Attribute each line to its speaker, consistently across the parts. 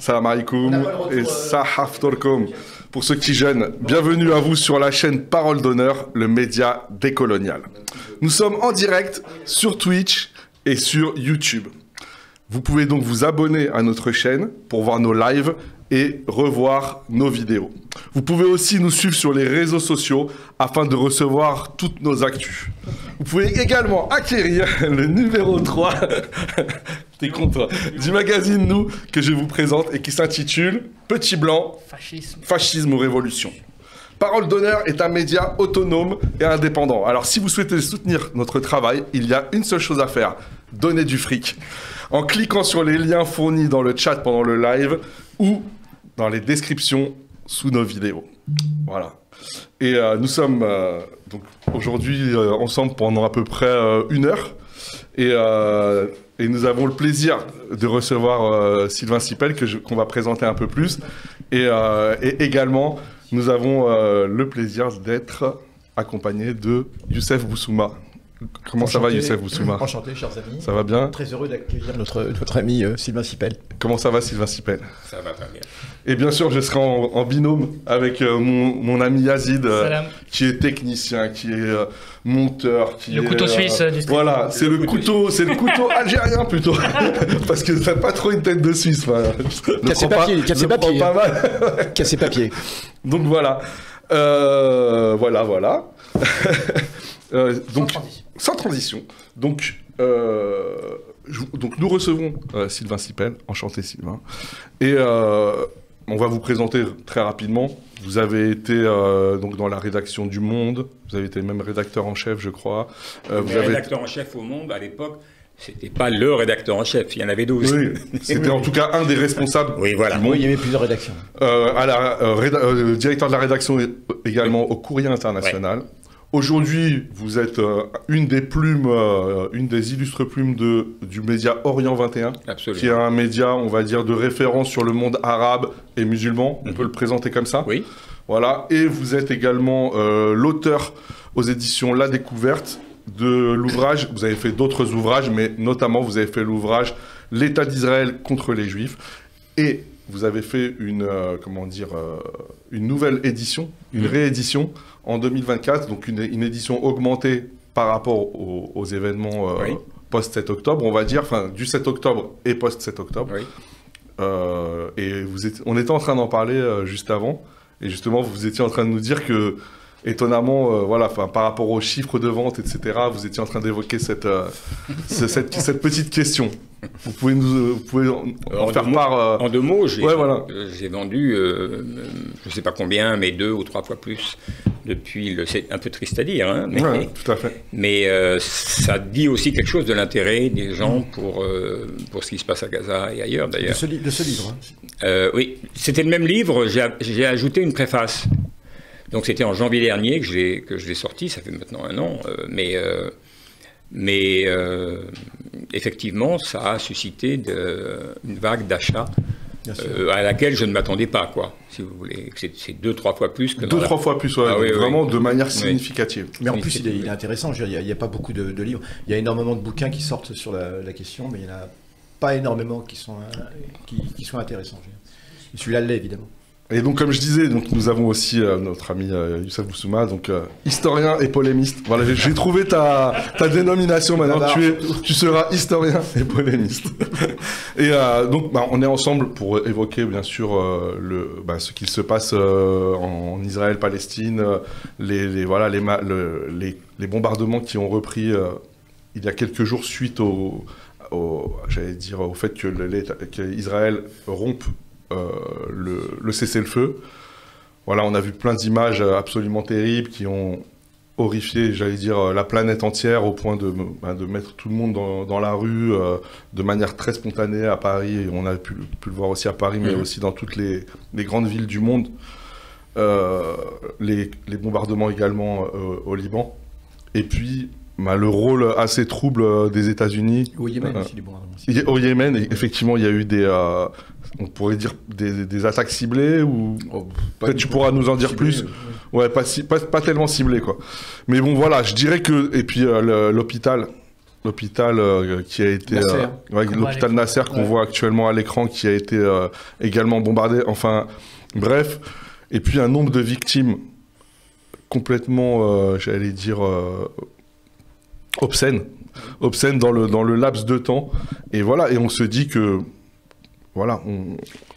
Speaker 1: salam alaikum et sahaf torkom. Pour ceux qui gênent, bienvenue à vous sur la chaîne Parole d'Honneur, le média décolonial. Nous sommes en direct sur Twitch et sur YouTube. Vous pouvez donc vous abonner à notre chaîne pour voir nos lives et revoir nos vidéos. Vous pouvez aussi nous suivre sur les réseaux sociaux afin de recevoir toutes nos actus. Vous pouvez également acquérir le numéro 3 t'es content, du magazine Nous que je vous présente et qui s'intitule Petit Blanc, Fascisme ou Révolution. Parole d'Honneur est un média autonome et indépendant. Alors si vous souhaitez soutenir notre travail, il y a une seule chose à faire, donner du fric. En cliquant sur les liens fournis dans le chat pendant le live ou dans les descriptions sous nos vidéos. Voilà. Et nous sommes donc aujourd'hui ensemble pendant à peu près 1 heure. Et nous avons le plaisir de recevoir Sylvain Sipel, qu'on va présenter un peu plus. Et également, nous avons le plaisir d'être accompagné de Youssef Boussouma. Comment enchanté, ça va, Youssef Boussouma?
Speaker 2: Enchanté, chers amis.
Speaker 1: Ça va bien?
Speaker 2: Très heureux d'accueillir notre ami Sylvain Sipel.
Speaker 1: Comment ça va, Sylvain Sipel?
Speaker 3: Ça va pas bien.
Speaker 1: Et bien sûr, je serai en binôme avec mon ami Yazid, qui est technicien, qui est monteur, qui
Speaker 4: le couteau suisse du street.
Speaker 1: Voilà, c'est le couteau algérien plutôt, parce que t'as pas trop une tête de Suisse.
Speaker 2: Cassez papier. Cassez papier.
Speaker 1: Donc voilà, voilà. Donc, sans transition. Donc nous recevons Sylvain Sipel, enchanté Sylvain, et on va vous présenter très rapidement. Vous avez été donc dans la rédaction du Monde, vous avez été même rédacteur en chef, je crois.
Speaker 3: Rédacteur en chef au Monde, à l'époque, c'était pas le rédacteur en chef, il y en avait 12.
Speaker 1: Oui, c'était en tout cas un des responsables.
Speaker 3: Oui, voilà.
Speaker 1: Du Monde.
Speaker 2: Oui, il y avait plusieurs rédactions.
Speaker 1: Directeur de la rédaction également au Courrier International. Ouais. Aujourd'hui, vous êtes une des illustres plumes du média Orient 21,
Speaker 3: Absolument.
Speaker 1: Qui est un média, on va dire, de référence sur le monde arabe et musulman. On peut le présenter comme ça.
Speaker 3: Oui.
Speaker 1: Voilà. Et vous êtes également l'auteur aux éditions La Découverte de l'ouvrage. Vous avez fait d'autres ouvrages, mais notamment vous avez fait l'ouvrage L'État d'Israël contre les Juifs. Et vous avez fait une nouvelle édition, une réédition en 2024, donc une édition augmentée par rapport aux événements post-7 octobre, on va dire, enfin du 7 octobre et post-7 octobre. Oui. Et on était en train d'en parler juste avant, et justement vous étiez en train de nous dire que, étonnamment, par rapport aux chiffres de vente, etc., vous étiez en train d'évoquer cette petite question. Vous pouvez en faire part.
Speaker 3: En 2 mots, j'ai vendu, je ne sais pas combien, mais 2 ou 3 fois plus depuis c'est un peu triste à dire, hein,
Speaker 1: mais, tout à fait.
Speaker 3: Mais ça dit aussi quelque chose de l'intérêt des gens pour ce qui se passe à Gaza et ailleurs, d'ailleurs.
Speaker 2: De ce livre. Hein.
Speaker 3: Oui, c'était le même livre, j'ai ajouté une préface. Donc c'était en janvier dernier que je l'ai sorti, ça fait maintenant 1 an, mais effectivement, ça a suscité une vague d'achat à laquelle je ne m'attendais pas, quoi, si vous voulez. C'est 2-3 fois plus que...
Speaker 1: 2-3 fois plus, ouais, vraiment de manière significative.
Speaker 2: Mais en plus, il est intéressant, il n'y a pas beaucoup de livres. Il y a énormément de bouquins qui sortent sur la question, mais il n'y en a pas énormément qui sont intéressants. Et celui-là l'est, évidemment.
Speaker 1: Et donc, comme je disais, donc, nous avons aussi notre ami Youssef Boussouma, donc historien et polémiste. Voilà, j'ai trouvé ta dénomination maintenant. Tu seras historien et polémiste. Et donc, on est ensemble pour évoquer, bien sûr, ce qu'il se passe en Israël-Palestine, les bombardements qui ont repris il y a quelques jours suite au fait qu'Israël rompe le cessez-le-feu. Voilà, on a vu plein d'images absolument terribles qui ont horrifié, la planète entière au point de mettre tout le monde dans la rue de manière très spontanée à Paris. Et on a pu le voir aussi à Paris, mais aussi dans toutes les grandes villes du monde. Les bombardements également au Liban. Et puis, le rôle assez trouble des États-Unis.
Speaker 2: Au Yémen aussi, les bombardements.
Speaker 1: Au Yémen, effectivement, il y a eu on pourrait dire des attaques ciblées ou peut-être tu pourras nous en dire plus. Ouais, pas tellement ciblées, quoi. Mais bon, voilà, je dirais que... Et puis l'hôpital l'hôpital qui a été...
Speaker 2: Nasser.
Speaker 1: L'hôpital Nasser qu'on voit actuellement à l'écran, qui a été également bombardé. Enfin, bref. Et puis un nombre de victimes complètement, j'allais dire, obscène dans le laps de temps. Et voilà, et on se dit que voilà,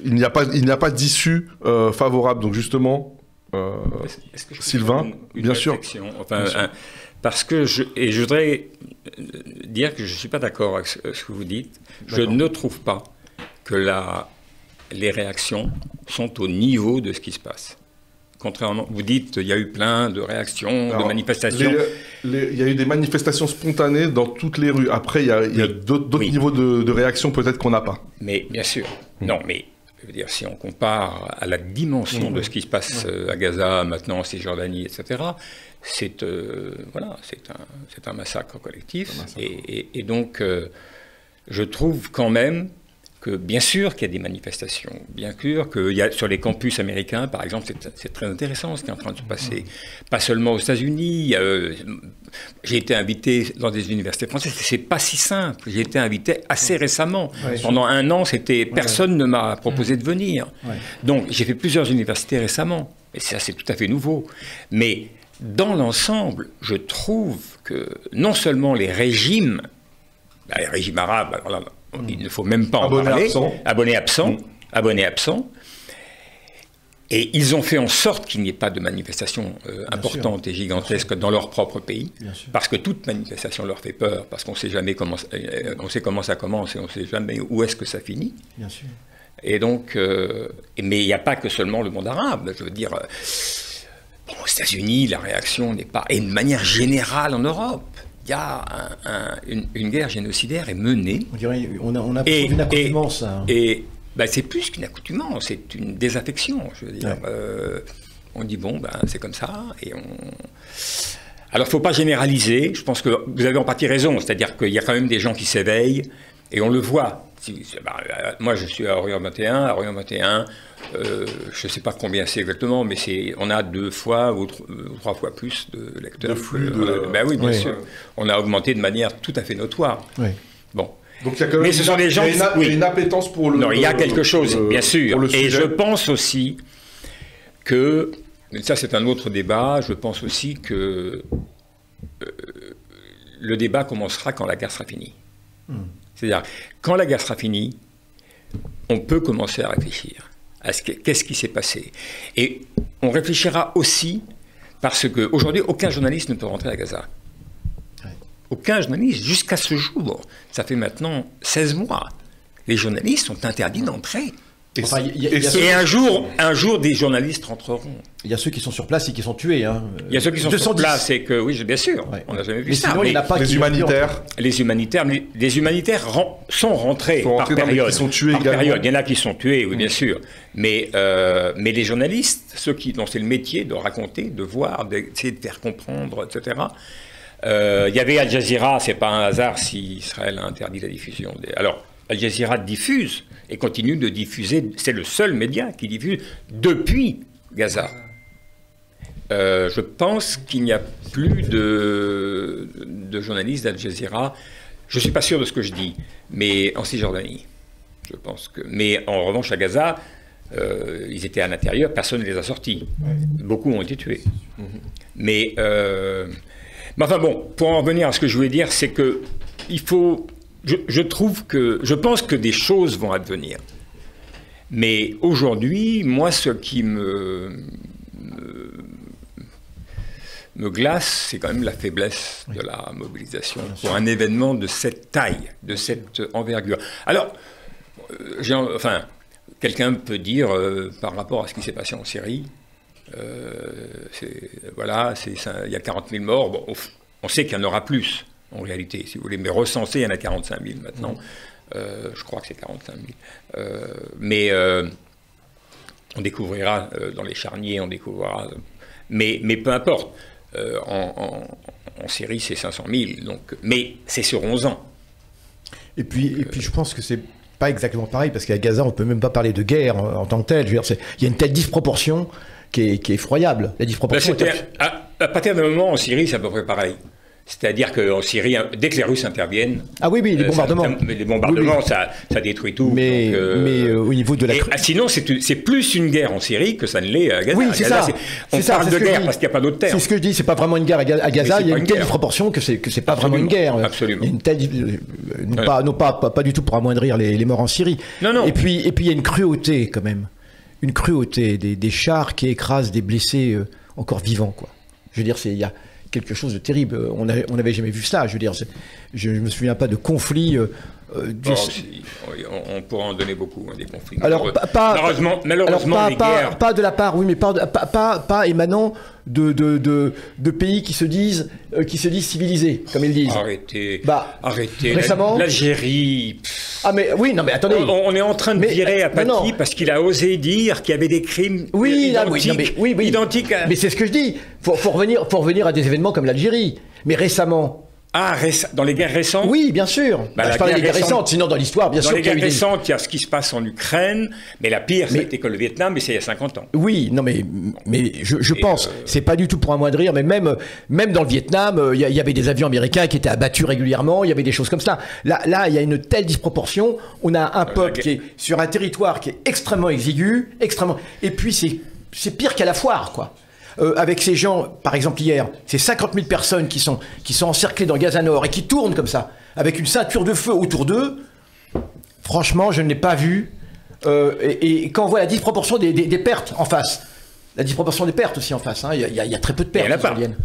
Speaker 1: il n'y a pas d'issue favorable. Donc justement,
Speaker 3: est-ce que je peux
Speaker 1: Sylvain,
Speaker 3: faire une
Speaker 1: bien sûr.
Speaker 3: Enfin, parce que je voudrais dire que je ne suis pas d'accord avec ce que vous dites. Je ne trouve pas que les réactions sont au niveau de ce qui se passe. Contrairement, vous dites, il y a eu plein de réactions, de manifestations.
Speaker 1: Il y a eu des manifestations spontanées dans toutes les rues. Après, il y a d'autres niveaux de réactions peut-être qu'on n'a pas.
Speaker 3: Mais bien sûr. Non, mais je veux dire, si on compare à la dimension de ce qui se passe à Gaza, maintenant, Cisjordanie, etc., c'est un massacre collectif. Et donc, je trouve quand même que bien sûr qu'il y a des manifestations, bien sûr qu'il y a sur les campus américains, par exemple, c'est très intéressant ce qui est en train de se passer. Pas seulement aux États-Unis. J'ai été invité dans des universités françaises. C'est pas si simple. J'ai été invité assez récemment. Pendant un an, personne ne m'a proposé de venir. Donc, j'ai fait plusieurs universités récemment. Et ça, c'est tout à fait nouveau. Mais dans l'ensemble, je trouve que non seulement les régimes arabes, alors là, il ne faut même pas en parler. Abonnés absents. Et ils ont fait en sorte qu'il n'y ait pas de manifestations importantes et gigantesques dans leur propre pays. Parce que toute manifestation leur fait peur, parce qu'on sait jamais comment ça commence et on ne sait jamais où est-ce que ça finit.
Speaker 2: Bien sûr.
Speaker 3: Et donc, mais il n'y a pas que seulement le monde arabe. Je veux dire, aux États-Unis, la réaction n'est pas... Et de manière générale en Europe. Il y a une guerre génocidaire est menée.
Speaker 2: On dirait on a une accoutumance.
Speaker 3: Et c'est plus qu'une accoutumance, c'est une désaffection. Je veux dire, on dit bon, c'est comme ça. Alors, il ne faut pas généraliser. Je pense que vous avez en partie raison. C'est-à-dire qu'il y a quand même des gens qui s'éveillent et on le voit. Moi, je suis à Orient 21. À Orient 21, je ne sais pas combien c'est exactement, mais on a 2 fois ou 3 fois plus de lecteurs. Oui, bien sûr. On a augmenté de manière tout à fait notoire. Bon.
Speaker 1: Donc il y a quand même une appétence pour le...
Speaker 3: Non, il y a quelque chose, bien sûr. Et je pense aussi que, ça c'est un autre débat, je pense aussi que le débat commencera quand la guerre sera finie. C'est-à-dire, quand la guerre sera finie, on peut commencer à réfléchir à qu'est-ce qui s'est passé. Et on réfléchira aussi parce qu'aujourd'hui, aucun journaliste ne peut rentrer à Gaza. Aucun journaliste, jusqu'à ce jour. Ça fait maintenant 16 mois. Les journalistes sont interdits d'entrer. Et un jour, des journalistes rentreront.
Speaker 2: Il y a ceux qui sont sur place et qui sont tués.
Speaker 3: Il y a ceux qui sont sur place et que, oui, bien sûr, on n'a jamais vu ça.
Speaker 1: Mais les humanitaires.
Speaker 3: Les humanitaires sont rentrés par période.
Speaker 1: Ils sont tués également.
Speaker 3: Il y en a qui sont tués, oui, bien sûr. Mais les journalistes, ceux dont c'est le métier de raconter, de voir, d'essayer de faire comprendre, etc. Il y avait Al Jazeera, c'est pas un hasard si Israël a interdit la diffusion. Alors, Al Jazeera diffuse et continue de diffuser, c'est le seul média qui diffuse depuis Gaza. Je pense qu'il n'y a plus de journalistes d'Al Jazeera, je ne suis pas sûr de ce que je dis, mais en Cisjordanie. Je pense que... Mais en revanche, à Gaza, ils étaient à l'intérieur, personne ne les a sortis. Beaucoup ont été tués. Mais enfin bon, pour en revenir à ce que je voulais dire, c'est que il faut... Je pense que des choses vont advenir. Mais aujourd'hui, moi, ce qui me glace, c'est quand même la faiblesse de la mobilisation pour un événement de cette taille, de cette envergure. Alors, quelqu'un peut dire, par rapport à ce qui s'est passé en Syrie, il y a 40 000 morts, bon, on sait qu'il y en aura plus. En réalité, si vous voulez, mais recensé, il y en a 45 000 maintenant. Je crois que c'est 45 000. Mais on découvrira dans les charniers, on découvrira. Mais peu importe. En Syrie, c'est 500 000. Donc, mais c'est sur 11 ans.
Speaker 2: Et puis je pense que c'est pas exactement pareil, parce qu'à Gaza, on ne peut même pas parler de guerre en tant que telle. Il y a une telle disproportion qui est effroyable. La disproportion.
Speaker 3: À partir d'un moment, en Syrie, c'est à peu près pareil. C'est-à-dire qu'en Syrie, dès que les Russes interviennent...
Speaker 2: Ah oui, les bombardements.
Speaker 3: Les bombardements, oui. Ça détruit tout.
Speaker 2: Mais, donc, mais au niveau de la...
Speaker 3: sinon, c'est plus une guerre en Syrie que ça ne l'est à Gaza.
Speaker 2: Oui, c'est ça.
Speaker 3: On parle de guerre parce qu'il n'y a pas d'autre terme.
Speaker 2: C'est ce que je dis, c'est pas vraiment une guerre à Gaza, il y a une telle disproportion que c'est pas vraiment une guerre.
Speaker 3: Absolument.
Speaker 2: Il y a une telle... pas du tout pour amoindrir les morts en Syrie.
Speaker 3: Non.
Speaker 2: Et puis il y a une cruauté quand même. Une cruauté, des chars qui écrasent des blessés encore vivants, quoi. Je veux dire, il y a quelque chose de terrible. On n'avait jamais vu ça. Je veux dire, je me souviens pas de conflits.
Speaker 3: On pourra en donner beaucoup, des conflits.
Speaker 2: Alors,
Speaker 3: malheureusement, les guerres...
Speaker 2: pas de la part, oui, mais pas émanant de pays qui se disent civilisés, comme ils disent.
Speaker 3: Arrêtez.
Speaker 2: Récemment,
Speaker 3: l'Algérie.
Speaker 2: Ah mais oui, non mais attendez.
Speaker 3: On est en train de virer à Paty parce qu'il a osé dire qu'il y avait des crimes identiques.
Speaker 2: Mais c'est ce que je dis. Faut revenir à des événements comme l'Algérie. Mais récemment.
Speaker 3: Ah, dans les guerres récentes?
Speaker 2: Oui, bien sûr. Je parle des guerres récentes, sinon dans l'histoire, bien sûr.
Speaker 3: Dans les guerres récentes, il y a ce qui se passe en Ukraine, mais la pire, c'était que le Vietnam, mais c'est il y a 50 ans.
Speaker 2: Oui, non, mais je pense, c'est pas du tout pour amoindrir, mais même dans le Vietnam, il y avait des avions américains qui étaient abattus régulièrement, il y avait des choses comme ça. Là, il y a une telle disproportion, on a un peuple qui est sur un territoire qui est extrêmement exigu, et puis c'est pire qu'à la foire, quoi. Avec ces gens, par exemple hier, ces 50 000 personnes qui sont encerclées dans Gaza Nord et qui tournent comme ça, avec une ceinture de feu autour d'eux, franchement, je ne l'ai pas vu. Et quand on voit la disproportion des pertes en face, la disproportion des pertes aussi en face, hein, il y a très peu de pertes israéliennes.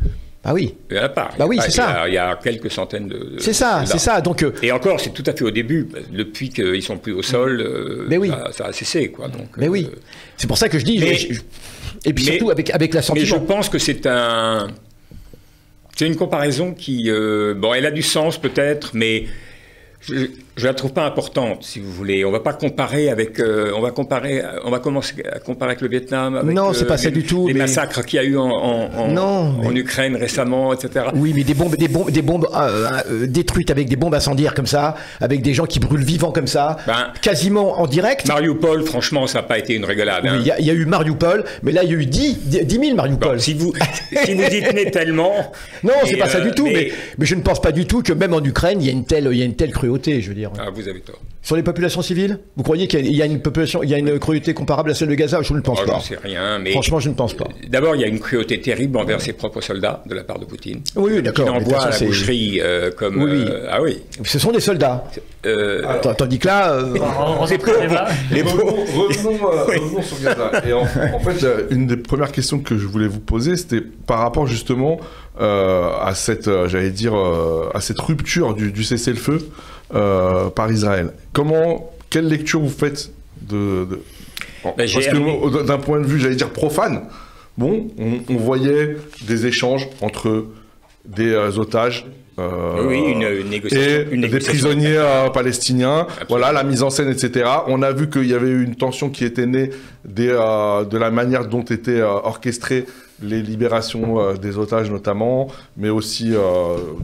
Speaker 2: Ah oui.
Speaker 3: Il y en a pas.
Speaker 2: Bah oui, c'est ça.
Speaker 3: Il y a quelques centaines de...
Speaker 2: C'est ça. Donc,
Speaker 3: et encore, c'est tout à fait au début. Depuis qu'ils sont plus au sol, ça a cessé, quoi. Donc,
Speaker 2: mais oui. C'est pour ça que je dis... Et puis surtout avec l'assentiment.
Speaker 3: Mais je pense que c'est une comparaison qui... elle a du sens peut-être, mais je la trouve pas importante, si vous voulez. On va pas comparer avec... on va commencer à comparer avec le Vietnam, avec
Speaker 2: c'est pas ça du tout,
Speaker 3: les massacres qu'il y a eu en Ukraine récemment, etc.
Speaker 2: Oui, mais des bombes détruites avec des bombes incendiaires comme ça, avec des gens qui brûlent vivants comme ça, quasiment en direct.
Speaker 3: Mariupol, franchement, ça n'a pas été une rigolade.
Speaker 2: Oui, il y a eu Mariupol, mais là, il y a eu 10 000 Mariupol.
Speaker 3: Bon, si vous y tenez tellement...
Speaker 2: Non, c'est pas ça du tout, mais je ne pense pas du tout que même en Ukraine, il y a une telle cruauté, je veux dire.
Speaker 3: Ah, vous avez tort.
Speaker 2: Sur les populations civiles, vous croyez qu'il y a une cruauté comparable à celle de Gaza? Je ne pense pas.
Speaker 3: J'en sais rien, mais
Speaker 2: franchement, je ne pense pas.
Speaker 3: D'abord, il y a une cruauté terrible envers ses propres soldats de la part de Poutine.
Speaker 2: Oui, d'accord.
Speaker 3: Qui envoie à la boucherie comme.
Speaker 2: Oui.
Speaker 3: Ah oui.
Speaker 2: Ce sont des soldats. Tandis que là,
Speaker 1: revenons sur Gaza. Et en fait, une des premières questions que je voulais vous poser, c'était par rapport justement à cette, à cette rupture du cessez-le-feu par Israël. Quelle lecture vous faites parce que d'un point de vue, profane, on voyait des échanges entre des otages
Speaker 3: une négociation,
Speaker 1: et des prisonniers palestiniens. Absolument. Voilà, la mise en scène, etc. On a vu qu'il y avait eu une tension qui était née de la manière dont étaient orchestrées les libérations des otages notamment, mais aussi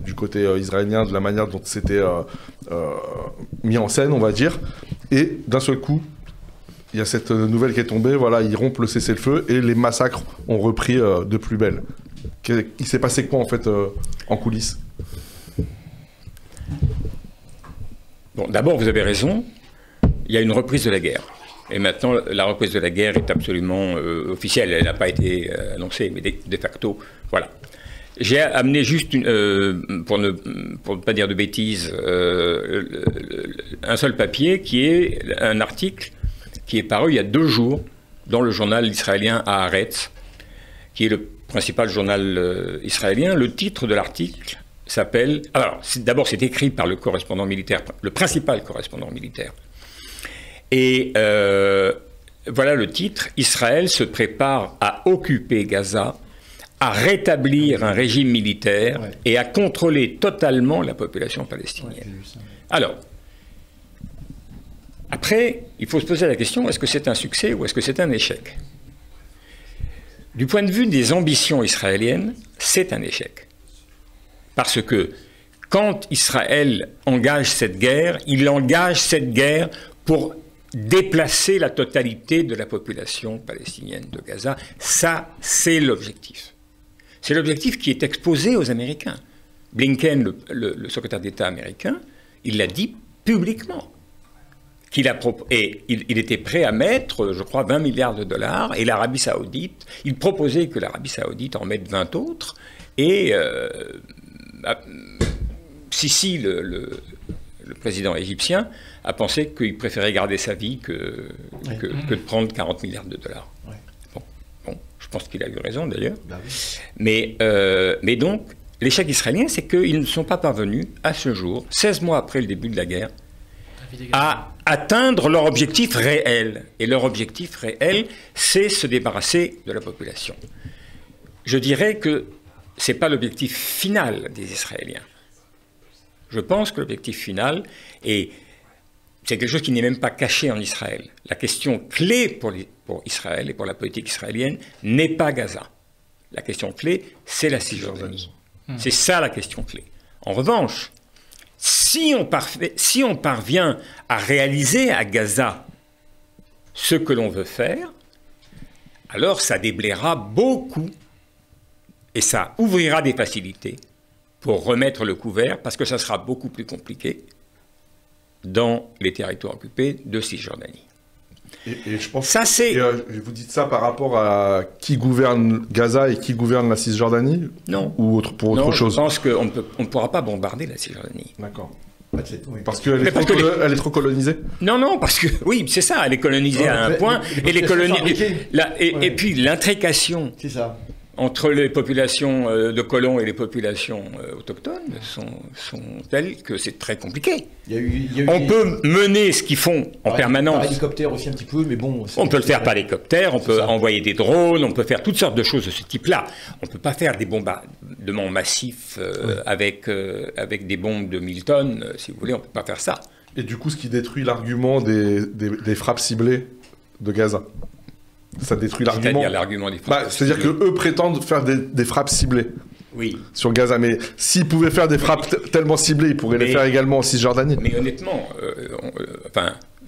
Speaker 1: du côté israélien, de la manière dont c'était mis en scène, on va dire. Et d'un seul coup, il y a cette nouvelle qui est tombée, voilà, ils rompent le cessez-le-feu et les massacres ont repris de plus belle. Il s'est passé quoi en fait en coulisses?
Speaker 3: Bon, d'abord, vous avez raison, il y a une reprise de la guerre. Et maintenant, la reprise de la guerre est absolument officielle. Elle n'a pas été annoncée, mais de facto, voilà. J'ai amené juste, pour ne pas dire de bêtises, un seul papier qui est un article qui est paru il y a 2 jours dans le journal israélien Haaretz, qui est le principal journal israélien. Le titre de l'article s'appelle... Alors, d'abord, c'est écrit par le correspondant militaire, le principal correspondant militaire. Et voilà le titre. Israël se prépare à occuper Gaza, à rétablir un régime militaire et à contrôler totalement la population palestinienne. Alors, après, il faut se poser la question, est-ce que c'est un succès ou est-ce que c'est un échec? Du point de vue des ambitions israéliennes, c'est un échec. Parce que quand Israël engage cette guerre, il engage cette guerre pour déplacer la totalité de la population palestinienne de Gaza. Ça, c'est l'objectif. C'est l'objectif qui est exposé aux Américains. Blinken, le secrétaire d'État américain, il l'a dit publiquement. Il était prêt à mettre, je crois, 20 milliards de dollars, et l'Arabie Saoudite, il proposait que l'Arabie Saoudite en mette 20 autres, et Sisi, le président égyptien, a pensé qu'il préférait garder sa vie que de prendre 40 milliards de dollars. Ouais. Bon, je pense qu'il a eu raison d'ailleurs. Bah oui. Mais donc, l'échec israélien, c'est qu'ils ne sont pas parvenus, à ce jour, 16 mois après le début de la guerre, à atteindre leur objectif réel. Et leur objectif réel, c'est se débarrasser de la population. Je dirais que ce n'est pas l'objectif final des Israéliens. Je pense que l'objectif final, et c'est quelque chose qui n'est même pas caché en Israël, la question clé pour Israël et pour la politique israélienne n'est pas Gaza. La question clé, c'est la Cisjordanie. C'est ça la question clé. En revanche, si on parvient à réaliser à Gaza ce que l'on veut faire, alors ça déblayera beaucoup et ça ouvrira des facilités pour remettre le couvert, parce que ça sera beaucoup plus compliqué dans les territoires occupés de Cisjordanie.
Speaker 1: Et je pense vous dites ça par rapport à qui gouverne Gaza et qui gouverne la Cisjordanie? Non. Ou pour autre chose?
Speaker 3: Je pense qu'on ne pourra pas bombarder la Cisjordanie.
Speaker 1: D'accord. Parce qu'elle est trop colonisée? Non, parce que, oui, c'est ça, elle est colonisée à un point, et puis l'intrication entre les populations de colons et les populations autochtones sont telles que c'est très compliqué. On peut mener ce qu'ils font en permanence.
Speaker 2: Par hélicoptère aussi un petit peu, mais bon...
Speaker 3: On peut le faire par hélicoptère, on peut envoyer des drones, on peut faire toutes sortes de choses de ce type-là. On ne peut pas faire des bombardements massifs avec des bombes de 1000 tonnes, si vous voulez, on ne peut pas faire ça.
Speaker 1: Et du coup, ce qui détruit l'argument des frappes ciblées de Gaza. Ça détruit l'argument.
Speaker 3: C'est-à-dire l'argument des frappes
Speaker 1: c'est-à-dire qu'eux prétendent faire des frappes ciblées sur Gaza. Mais s'ils pouvaient faire des frappes tellement ciblées, ils pourraient les faire également en Cisjordanie.
Speaker 3: Mais honnêtement,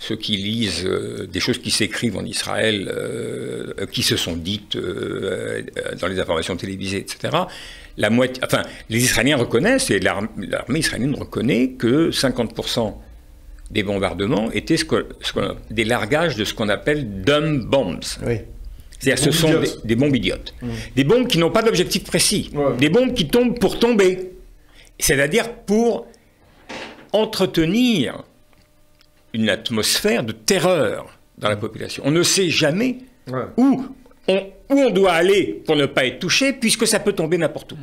Speaker 3: ceux qui lisent des choses qui s'écrivent en Israël, qui se sont dites dans les informations télévisées, etc., les Israéliens reconnaissent, et l'armée israélienne reconnaît que 50% des bombardements étaient des largages de ce qu'on appelle dumb bombs. Oui. C'est-à-dire ce sont des bombes idiotes. Des bombes qui n'ont pas d'objectif précis. Des bombes qui tombent pour tomber. C'est-à-dire pour entretenir une atmosphère de terreur dans la population. On ne sait jamais où on doit aller pour ne pas être touché, puisque ça peut tomber n'importe où.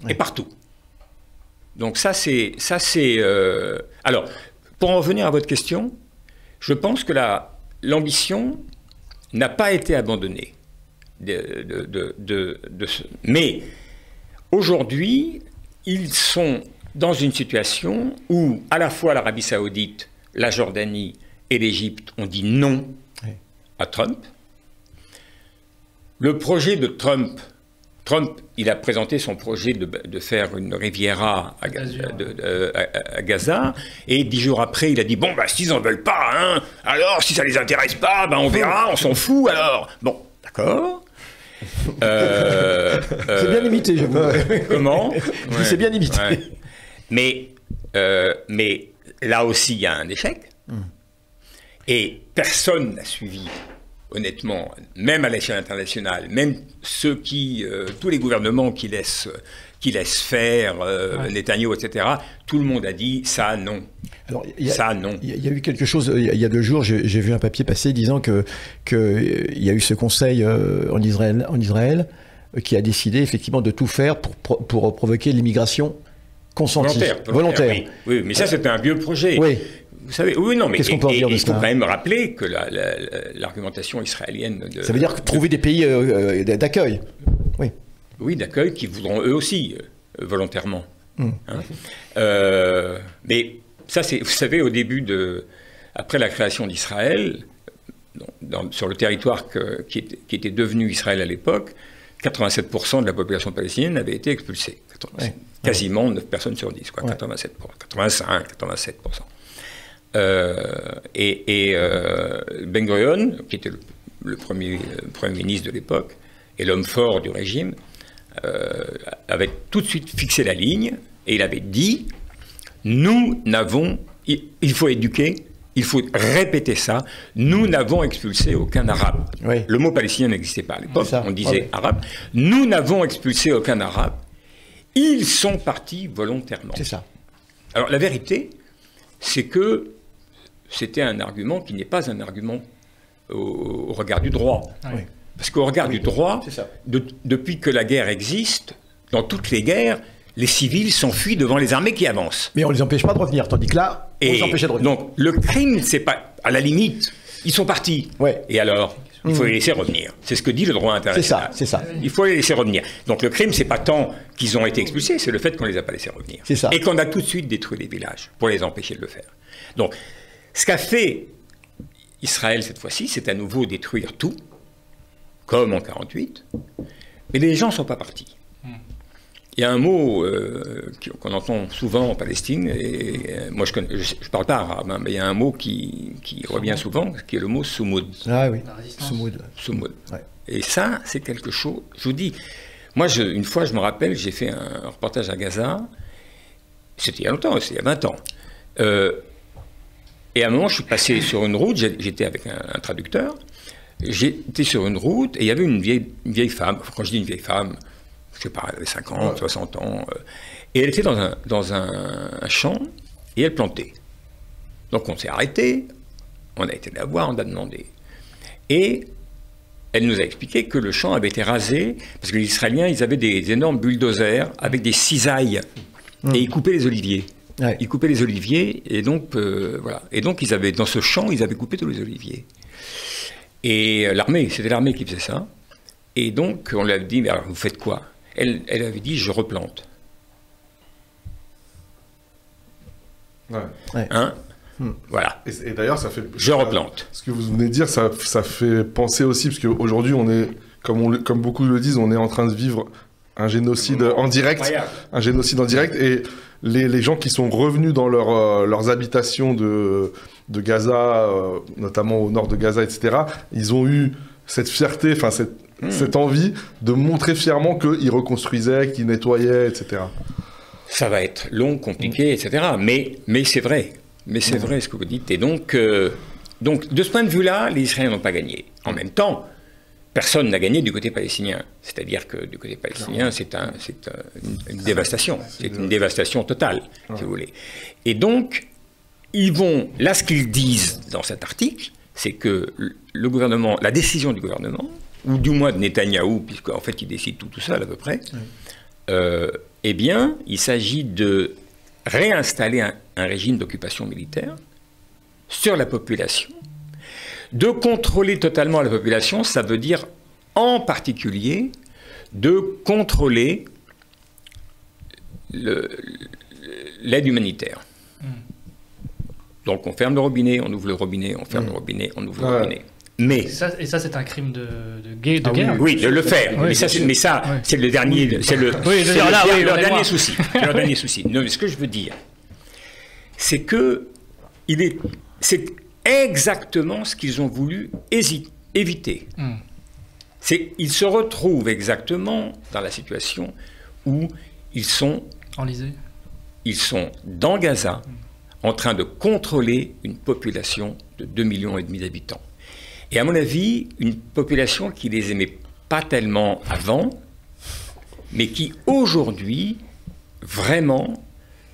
Speaker 3: Et partout. Donc ça, c'est... Alors... Pour en revenir à votre question, je pense que l'ambition n'a pas été abandonnée. Mais aujourd'hui, ils sont dans une situation où à la fois l'Arabie Saoudite, la Jordanie et l'Égypte ont dit non à Trump. Le projet de Trump, il a présenté son projet de faire une Riviera à Gaza, et 10 jours après, il a dit, s'ils n'en veulent pas, alors si ça les intéresse pas, on verra, on s'en fout alors. Bon, d'accord.
Speaker 2: C'est bien imité, j'avoue.
Speaker 3: Comment?
Speaker 2: C'est bien imité.
Speaker 3: Mais là aussi, il y a un échec. Et personne n'a suivi. Honnêtement, même à l'échelle internationale, même tous les gouvernements qui laissent faire, Netanyahou, etc., tout le monde a dit ça, non.
Speaker 2: Alors, ça, non. Il y a eu quelque chose, il y a 2 jours, j'ai vu un papier passer disant qu'il y a eu ce conseil en Israël qui a décidé effectivement de tout faire pour provoquer l'immigration consentie. Volontaire.
Speaker 3: Oui, mais ça, c'était un vieux projet.
Speaker 2: Oui.
Speaker 3: Vous savez, qu'est-ce qu'on peut en dire de ça? Il faut quand même rappeler que l'argumentation israélienne...
Speaker 2: Ça veut dire trouver des pays d'accueil.
Speaker 3: Oui, d'accueil qui voudront eux aussi, volontairement. Mais ça, c'est, vous savez, au début après la création d'Israël, sur le territoire qui était devenu Israël à l'époque, 87% de la population palestinienne avait été expulsée. Quasiment 9 personnes sur 10, 87%, 85, 87%. Ben Gurion, qui était le premier ministre de l'époque, et l'homme fort du régime, avait tout de suite fixé la ligne Et il avait dit, il faut éduquer, il faut répéter ça, nous n'avons expulsé aucun arabe.
Speaker 2: Oui.
Speaker 3: Le mot palestinien n'existait pas à l'époque, on disait arabe. Nous n'avons expulsé aucun arabe, ils sont partis volontairement.
Speaker 2: C'est ça.
Speaker 3: Alors la vérité, c'est que c'était un argument qui n'est pas un argument au regard du droit.
Speaker 4: Oui.
Speaker 3: Parce qu'au regard du droit, depuis que la guerre existe, dans toutes les guerres, les civils s'enfuient devant les armées qui avancent.
Speaker 2: Mais on ne les empêche pas de revenir, tandis que là, on les empêchait de revenir.
Speaker 3: Donc le crime, c'est pas... À la limite, ils sont partis.
Speaker 2: Ouais.
Speaker 3: Et alors, il faut les laisser revenir. C'est ce que dit le droit international.
Speaker 2: C'est ça.
Speaker 3: Il faut les laisser revenir. Donc le crime, c'est pas tant qu'ils ont été expulsés, c'est le fait qu'on les a pas laissés revenir.
Speaker 2: C'est ça.
Speaker 3: Et qu'on a tout de suite détruit les villages pour les empêcher de le faire. Donc, ce qu'a fait Israël cette fois-ci, c'est à nouveau détruire tout, comme en 1948, mais les gens ne sont pas partis. Il y a un mot qu'on entend souvent en Palestine, et moi je ne parle pas arabe, hein, mais il y a un mot qui revient souvent, qui est le mot soumoud.
Speaker 2: Ah oui,
Speaker 3: soumoud.
Speaker 2: Ouais.
Speaker 3: Et ça, c'est quelque chose, je vous dis, moi une fois je me rappelle, j'ai fait un reportage à Gaza, c'était il y a longtemps, c'était il y a 20 ans, et à un moment je suis passé sur une route, j'étais avec un traducteur, j'étais sur une route, et il y avait une vieille femme, quand je dis une vieille femme, je sais pas, elle avait 50, 60 ans, et elle était dans un champ, et elle plantait. Donc on s'est arrêté, on a été la voir, on a demandé. Et elle nous a expliqué que le champ avait été rasé, parce que les Israéliens, ils avaient des énormes bulldozers avec des cisailles, et ils coupaient les oliviers.
Speaker 2: Ouais.
Speaker 3: Ils coupaient les oliviers, et donc, voilà. Et donc, dans ce champ, ils avaient coupé tous les oliviers. Et c'était l'armée qui faisait ça. Et donc, on lui a dit, mais alors, vous faites quoi ? Elle avait dit, je replante.
Speaker 1: Ouais.
Speaker 3: Hein ? Voilà.
Speaker 1: Et d'ailleurs, ça fait...
Speaker 3: Je replante.
Speaker 1: Ce que vous venez de dire, ça fait penser aussi, parce qu'aujourd'hui, on est, comme beaucoup le disent, on est en train de vivre un génocide en direct.
Speaker 3: Incroyable.
Speaker 1: Un génocide en direct. Et les gens qui sont revenus dans leurs habitations de Gaza, notamment au nord de Gaza, etc., ils ont eu cette fierté, enfin cette envie de montrer fièrement qu'ils reconstruisaient, qu'ils nettoyaient, etc.
Speaker 3: Ça va être long, compliqué, etc. Mais c'est vrai. Mais c'est vrai ce que vous dites. Et donc, de ce point de vue-là, les Israéliens n'ont pas gagné. En même temps, personne n'a gagné du côté palestinien. C'est-à-dire que du côté palestinien, c'est une dévastation. C'est une dévastation totale, si vous voulez. Et donc, là, ce qu'ils disent dans cet article, c'est que le gouvernement, la décision du gouvernement, ou du moins de Netanyahou, puisqu'en fait, il décide tout seul à peu près, eh bien, il s'agit de réinstaller un régime d'occupation militaire sur la population. De contrôler totalement la population, ça veut dire en particulier de contrôler l'aide humanitaire. Donc on ferme le robinet, on ouvre le robinet, on ferme le robinet, on ouvre le robinet. Mais
Speaker 4: et ça c'est un crime de guerre.
Speaker 3: Oui, de le faire.
Speaker 4: Oui,
Speaker 3: mais ça, c'est le dernier, c'est le dernier souci. C'est leur dernier souci. Non, mais ce que je veux dire, c'est que c'est exactement ce qu'ils ont voulu éviter. Ils se retrouvent exactement dans la situation où ils sont
Speaker 4: enlisés.
Speaker 3: Ils sont dans Gaza, en train de contrôler une population de 2,5 millions d'habitants. Et à mon avis, une population qui les aimait pas tellement avant, mais qui aujourd'hui, vraiment,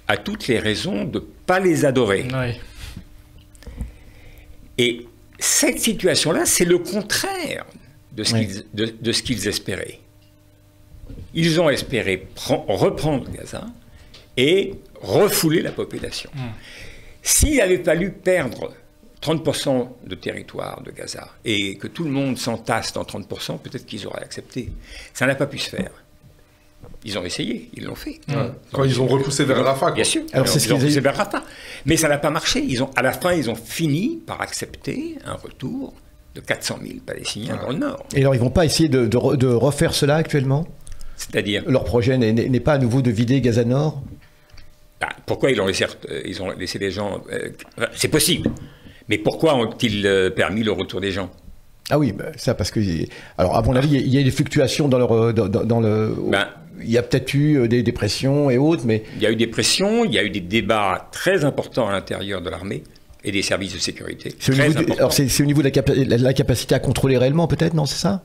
Speaker 3: a toutes les raisons de ne pas les adorer.
Speaker 4: Oui.
Speaker 3: Et cette situation-là, c'est le contraire de ce qu'ils espéraient. Ils ont espéré reprendre Gaza et refouler la population. S'il avait fallu perdre 30% de territoire de Gaza et que tout le monde s'entasse dans 30%, peut-être qu'ils auraient accepté. Ça n'a pas pu se faire. Ils ont essayé, ils l'ont fait.
Speaker 1: Quand ils ont repoussé vers Rafah, quoi.
Speaker 3: Bien sûr,
Speaker 2: alors
Speaker 3: ils ont repoussé vers Rafah. Mais ça n'a pas marché. À la fin, ils ont fini par accepter un retour de 400 000 Palestiniens dans le Nord.
Speaker 2: Et alors, ils ne vont pas essayer de refaire cela actuellement ?
Speaker 3: C'est-à-dire ?
Speaker 2: Leur projet n'est pas à nouveau de vider Gaza Nord ? Pourquoi
Speaker 3: ils ont laissé les gens... c'est possible. Mais pourquoi ont-ils permis le retour des gens ?
Speaker 2: Ah oui, ça parce que... Alors, à mon avis, il y a des fluctuations dans le... il y a peut-être eu des pressions et autres, mais...
Speaker 3: Il y a eu des pressions, il y a eu des débats très importants à l'intérieur de l'armée et des services de sécurité.
Speaker 2: C'est au niveau de la capacité à contrôler réellement, peut-être, non, c'est ça?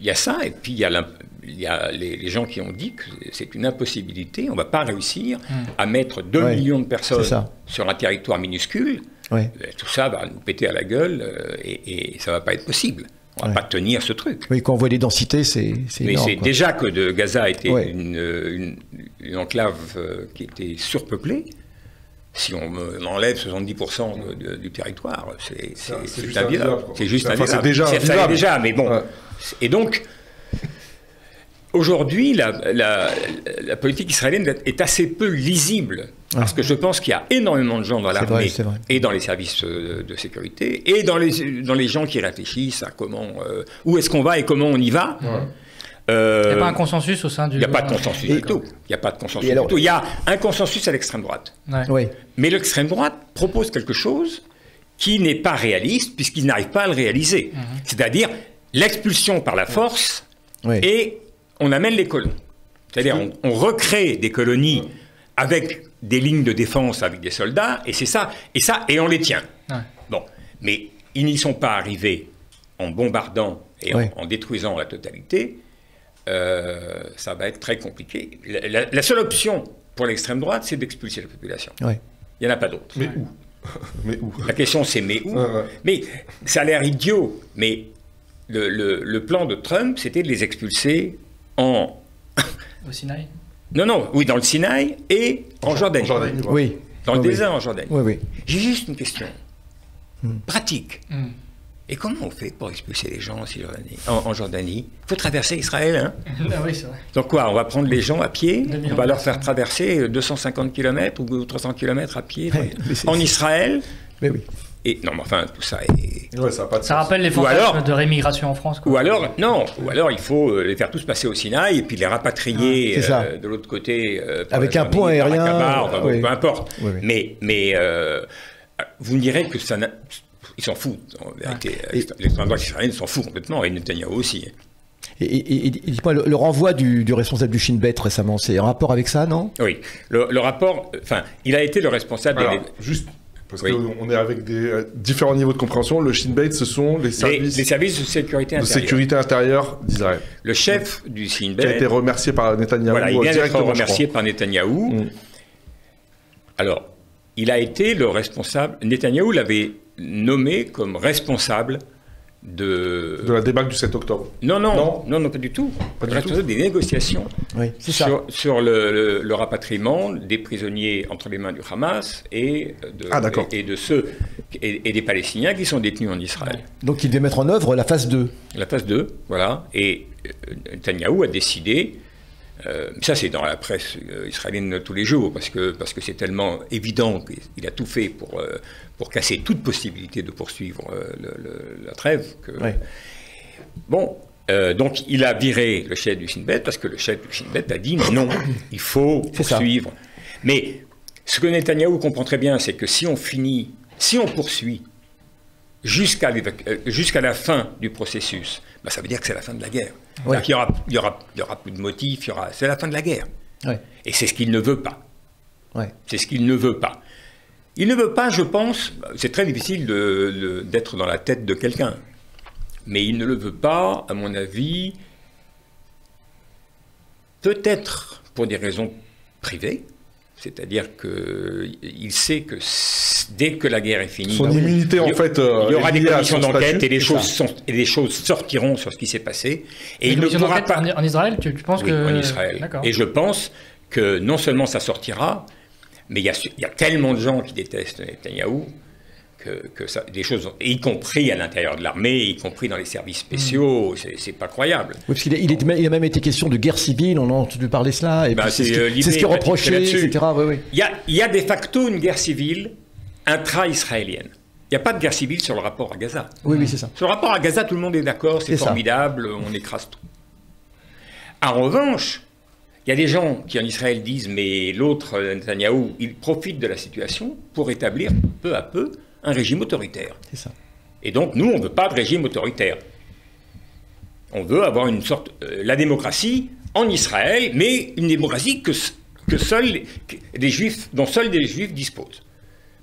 Speaker 3: Il y a ça, et puis il y a les gens qui ont dit que c'est une impossibilité, on ne va pas réussir à mettre 2 millions de personnes sur un territoire minuscule. Ouais. Tout ça va nous péter à la gueule et ça ne va pas être possible. On ne va pas tenir ce truc.
Speaker 2: Oui, quand on voit les densités, c'est énorme.
Speaker 3: Mais c'est déjà que Gaza était une enclave qui était surpeuplée. Si on enlève 70% du territoire, c'est invivable. C'est juste invivable. Ça l'est déjà, mais bon. Ouais. Et donc, aujourd'hui, la politique israélienne est assez peu lisible. Parce que je pense qu'il y a énormément de gens dans l'armée et dans les services de sécurité et dans les gens qui réfléchissent à comment, où est-ce qu'on va et comment on y va.
Speaker 4: Ouais. Il n'y a pas un consensus au sein du...
Speaker 3: Il n'y a pas de consensus du tout. Il n'y a pas de consensus du tout. Il y a un consensus à l'extrême droite. Ouais. Oui. Mais l'extrême droite propose quelque chose qui n'est pas réaliste puisqu'ils n'arrivent pas à le réaliser. C'est-à-dire l'expulsion par la force et on amène les colons. C'est-à-dire on recrée des colonies avec des lignes de défense avec des soldats, et c'est ça, et on les tient. Ouais. Bon, mais ils n'y sont pas arrivés en bombardant et en détruisant la totalité. Ça va être très compliqué. La seule option pour l'extrême droite, c'est d'expulser la population. Ouais. Il n'y en a pas d'autre.
Speaker 1: Mais où? Mais où?
Speaker 3: La question, c'est mais où? Mais ça a l'air idiot, mais le plan de Trump, c'était de les expulser au
Speaker 4: Sinaï?
Speaker 3: Non, oui, dans le Sinaï et en Jordanie.
Speaker 2: Oui.
Speaker 3: Dans le désert en Jordanie.
Speaker 2: Oui.
Speaker 3: J'ai juste une question pratique. Et comment on fait pour expulser les gens en Jordanie? Il faut traverser Israël, hein?
Speaker 4: Oui, c'est vrai.
Speaker 3: Donc quoi, on va prendre les gens à pied, on va leur faire traverser 250 km ou 300 km à pied en Israël.
Speaker 2: Mais oui.
Speaker 3: Et non, mais enfin, tout ça est...
Speaker 1: Ouais, ça
Speaker 4: rappelle les fantasmes de rémigration en France, quoi.
Speaker 3: Ou alors il faut les faire tous passer au Sinaï et puis les rapatrier de l'autre côté.
Speaker 2: Avec un pont aérien.
Speaker 3: Peu importe. Oui. Mais vous me direz que ça... Ils s'en foutent. En vérité, l'extrême droite israélienne s'en fout complètement, et Netanyahou aussi.
Speaker 2: Et dites-moi, le renvoi du responsable du Shin Bet récemment, c'est en rapport avec ça, non?
Speaker 3: Oui. Le rapport... Enfin, il a été le responsable...
Speaker 1: Alors, juste... Parce qu'on est avec des différents niveaux de compréhension. Le Shin Bet, ce sont les services
Speaker 3: de sécurité
Speaker 1: intérieure d'Israël.
Speaker 3: Le chef du Shin Bet...
Speaker 1: Qui a été remercié par Netanyahou.
Speaker 3: Voilà, il vient d'être remercié par Netanyahou. Alors, il a été le responsable... Netanyahou l'avait nommé comme responsable de
Speaker 1: la débâcle du 7 octobre.
Speaker 3: Non, pas du tout. Responsable des négociations sur le rapatriement des prisonniers entre les mains du Hamas et des Palestiniens qui sont détenus en Israël.
Speaker 2: Donc il devait mettre en œuvre la phase 2.
Speaker 3: La phase 2, voilà. Et Netanyahou a décidé, ça c'est dans la presse israélienne tous les jours, parce que c'est tellement évident qu'il a tout fait pour casser toute possibilité de poursuivre la trêve. Bon, donc il a viré le chef du Shin Bet parce que le chef du Shin Bet a dit non, il faut poursuivre. Mais ce que Netanyahou comprend très bien, c'est que si on poursuit jusqu'à la fin du processus, ça veut dire que c'est la fin de la guerre. Il y aura plus de motifs, c'est la fin de la guerre. Et c'est ce qu'il ne veut pas. C'est ce qu'il ne veut pas. Il ne veut pas, je pense, c'est très difficile d'être dans la tête de quelqu'un, mais il ne le veut pas, à mon avis, peut-être pour des raisons privées, c'est-à-dire qu'il sait que dès que la guerre est finie,
Speaker 1: son immunité, en fait,
Speaker 3: il y aura des commissions d'enquête et les choses sortiront sur ce qui s'est passé.
Speaker 4: Et il ne pourra pas... En Israël, tu penses que...
Speaker 3: en Israël. Et je pense que non seulement ça sortira, mais il y a tellement de gens qui détestent Netanyahou que ça, des choses, y compris à l'intérieur de l'armée, y compris dans les services spéciaux, c'est pas croyable.
Speaker 2: Oui, parce qu'il a même été question de guerre civile, on a entendu parler cela, et c'est ce qui est reproché, etc.
Speaker 3: Il y a de facto une guerre civile intra-israélienne. Il n'y a pas de guerre civile sur le rapport à Gaza.
Speaker 2: Oui, c'est ça.
Speaker 3: Sur le rapport à Gaza, tout le monde est d'accord, c'est formidable, on écrase tout. En revanche, il y a des gens qui en Israël disent, mais l'autre, Netanyahou, il profite de la situation pour établir peu à peu un régime autoritaire.
Speaker 2: C'est ça.
Speaker 3: Et donc, nous, on ne veut pas de régime autoritaire. On veut avoir une sorte... la démocratie, en Israël, mais une démocratie dont seuls des Juifs disposent.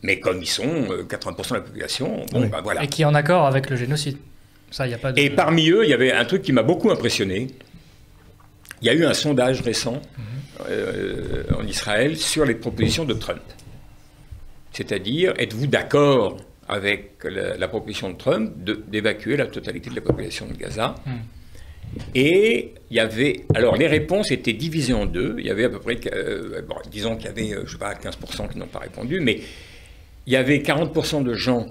Speaker 3: Mais comme ils sont 80% de la population, bon, ben voilà.
Speaker 4: Et qui est en accord avec le génocide. Ça, y a pas de...
Speaker 3: Et parmi eux, il y avait un truc qui m'a beaucoup impressionné. Il y a eu un sondage récent en Israël sur les propositions de Trump. C'est-à-dire, êtes-vous d'accord avec la proposition de Trump d'évacuer la totalité de la population de Gaza? Et il y avait... Alors, les réponses étaient divisées en deux. Il y avait à peu près... disons qu'il y avait, je ne sais pas, 15% qui n'ont pas répondu, mais il y avait 40% de gens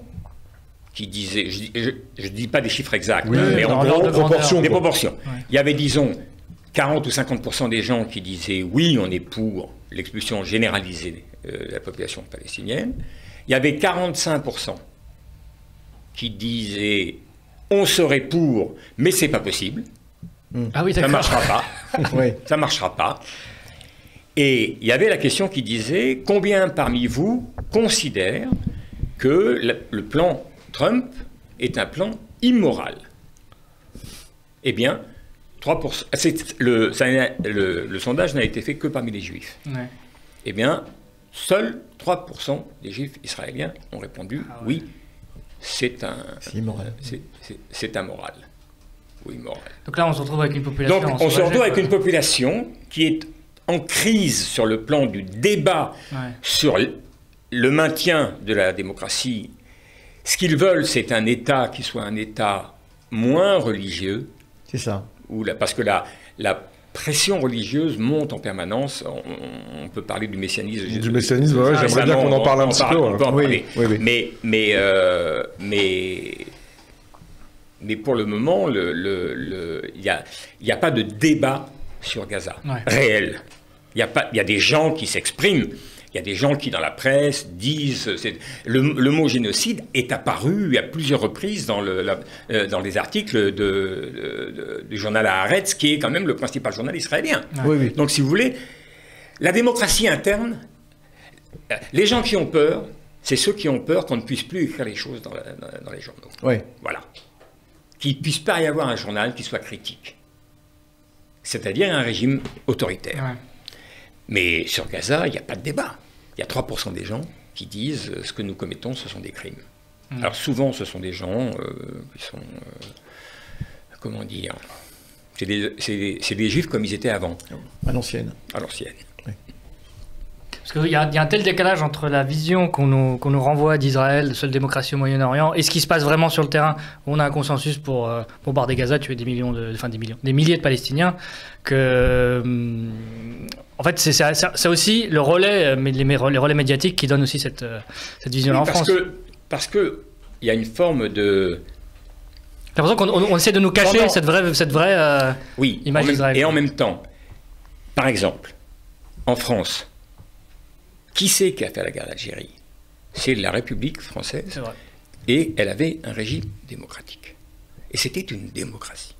Speaker 3: qui disaient... Je ne dis pas des chiffres exacts, mais en gros, des proportions. Ouais. Il y avait, disons, 40 ou 50% des gens qui disaient « oui, on est pour l'expulsion généralisée de la population palestinienne ». Il y avait 45% qui disaient « on serait pour, mais c'est pas possible ».
Speaker 4: Ah oui,
Speaker 3: ça ne marchera pas.
Speaker 2: Oui.
Speaker 3: Ça ne marchera pas. Et il y avait la question qui disait combien parmi vous considèrent que le plan Trump est un plan immoral? Eh bien, 3%. Le sondage n'a été fait que parmi les Juifs. Ouais. Eh bien, seuls 3% des Juifs israéliens ont répondu oui, c'est immoral. C'est immoral. Oui, moral.
Speaker 4: Donc là, on se retrouve avec une population...
Speaker 3: Donc, on se retrouve avec une population qui est en crise sur le plan du débat sur le maintien de la démocratie. Ce qu'ils veulent, c'est un État qui soit un État moins religieux.
Speaker 2: C'est ça.
Speaker 3: Parce que la pression religieuse monte en permanence. On peut parler du messianisme.
Speaker 1: Du messianisme, ouais, j'aimerais bien qu'on en parle un petit peu.
Speaker 3: On peut en parler.
Speaker 2: Oui.
Speaker 3: Mais pour le moment, il n'y a pas de débat sur Gaza réel. Il y a des gens qui s'expriment. Il y a des gens qui, dans la presse, disent... Le mot génocide est apparu à plusieurs reprises dans les articles du journal Haaretz, qui est quand même le principal journal israélien.
Speaker 2: Oui.
Speaker 3: Donc, si vous voulez, la démocratie interne, les gens qui ont peur, c'est ceux qui ont peur qu'on ne puisse plus écrire les choses dans les journaux.
Speaker 2: Oui.
Speaker 3: Voilà. Qu'il ne puisse pas y avoir un journal qui soit critique. C'est-à-dire un régime autoritaire. Ouais. Mais sur Gaza, il n'y a pas de débat. Il y a 3% des gens qui disent ce que nous commettons, ce sont des crimes. Alors souvent, ce sont des gens qui sont... comment dire? C'est des juifs comme ils étaient avant.
Speaker 2: À l'ancienne.
Speaker 3: À l'ancienne.
Speaker 2: Oui.
Speaker 4: Parce qu'il y a un tel décalage entre la vision qu'on nous renvoie d'Israël, de seule démocratie au Moyen-Orient, et ce qui se passe vraiment sur le terrain. On a un consensus pour bombarder Gaza, tuer des milliers de Palestiniens, que... En fait, c'est aussi le relais, les relais médiatiques qui donnent aussi cette vision-là en France.
Speaker 3: Parce que il y a une forme de...
Speaker 4: J'ai l'impression qu'on essaie de nous cacher cette vraie image d'Israël.
Speaker 3: Et en même temps, par exemple, en France, qui c'est qui a fait la guerre d'Algérie? C'est la République française.
Speaker 4: C'est vrai.
Speaker 3: Et elle avait un régime démocratique. Et c'était une démocratie.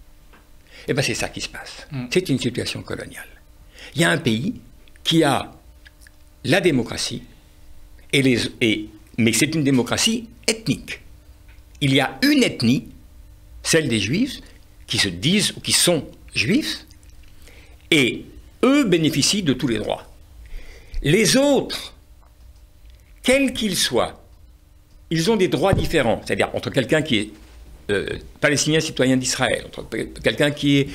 Speaker 3: Et bien c'est ça qui se passe. C'est une situation coloniale. Il y a un pays qui a la démocratie, mais c'est une démocratie ethnique. Il y a une ethnie, celle des Juifs, qui se disent ou qui sont Juifs, et eux bénéficient de tous les droits. Les autres, quels qu'ils soient, ils ont des droits différents. C'est-à-dire entre quelqu'un qui est palestinien citoyen d'Israël, entre quelqu'un qui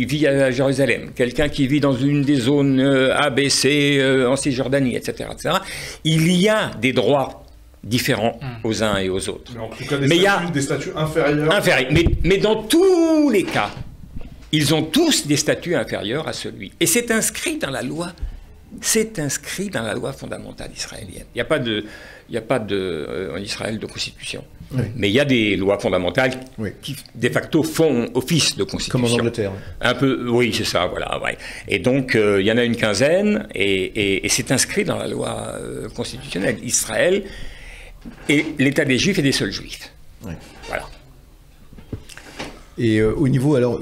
Speaker 3: vit à Jérusalem, quelqu'un qui vit dans une des zones A, B, C, en Cisjordanie, etc., etc., il y a des droits différents aux uns et aux autres.
Speaker 1: Mais en tout cas, il y a des statuts inférieurs.
Speaker 3: Mais dans tous les cas, ils ont tous des statuts inférieurs à celui. Et c'est inscrit dans la loi. C'est inscrit dans la loi fondamentale israélienne. Il n'y a pas en Israël de constitution. Oui. Mais il y a des lois fondamentales qui, de facto, font office de constitution.
Speaker 2: Comme en Angleterre.
Speaker 3: Un peu, oui, c'est ça, voilà. Ouais. Et donc, il y en a une quinzaine, et c'est inscrit dans la loi constitutionnelle. Israël est l'État des Juifs et des seuls Juifs.
Speaker 2: Oui.
Speaker 3: Voilà.
Speaker 2: Et au niveau, alors...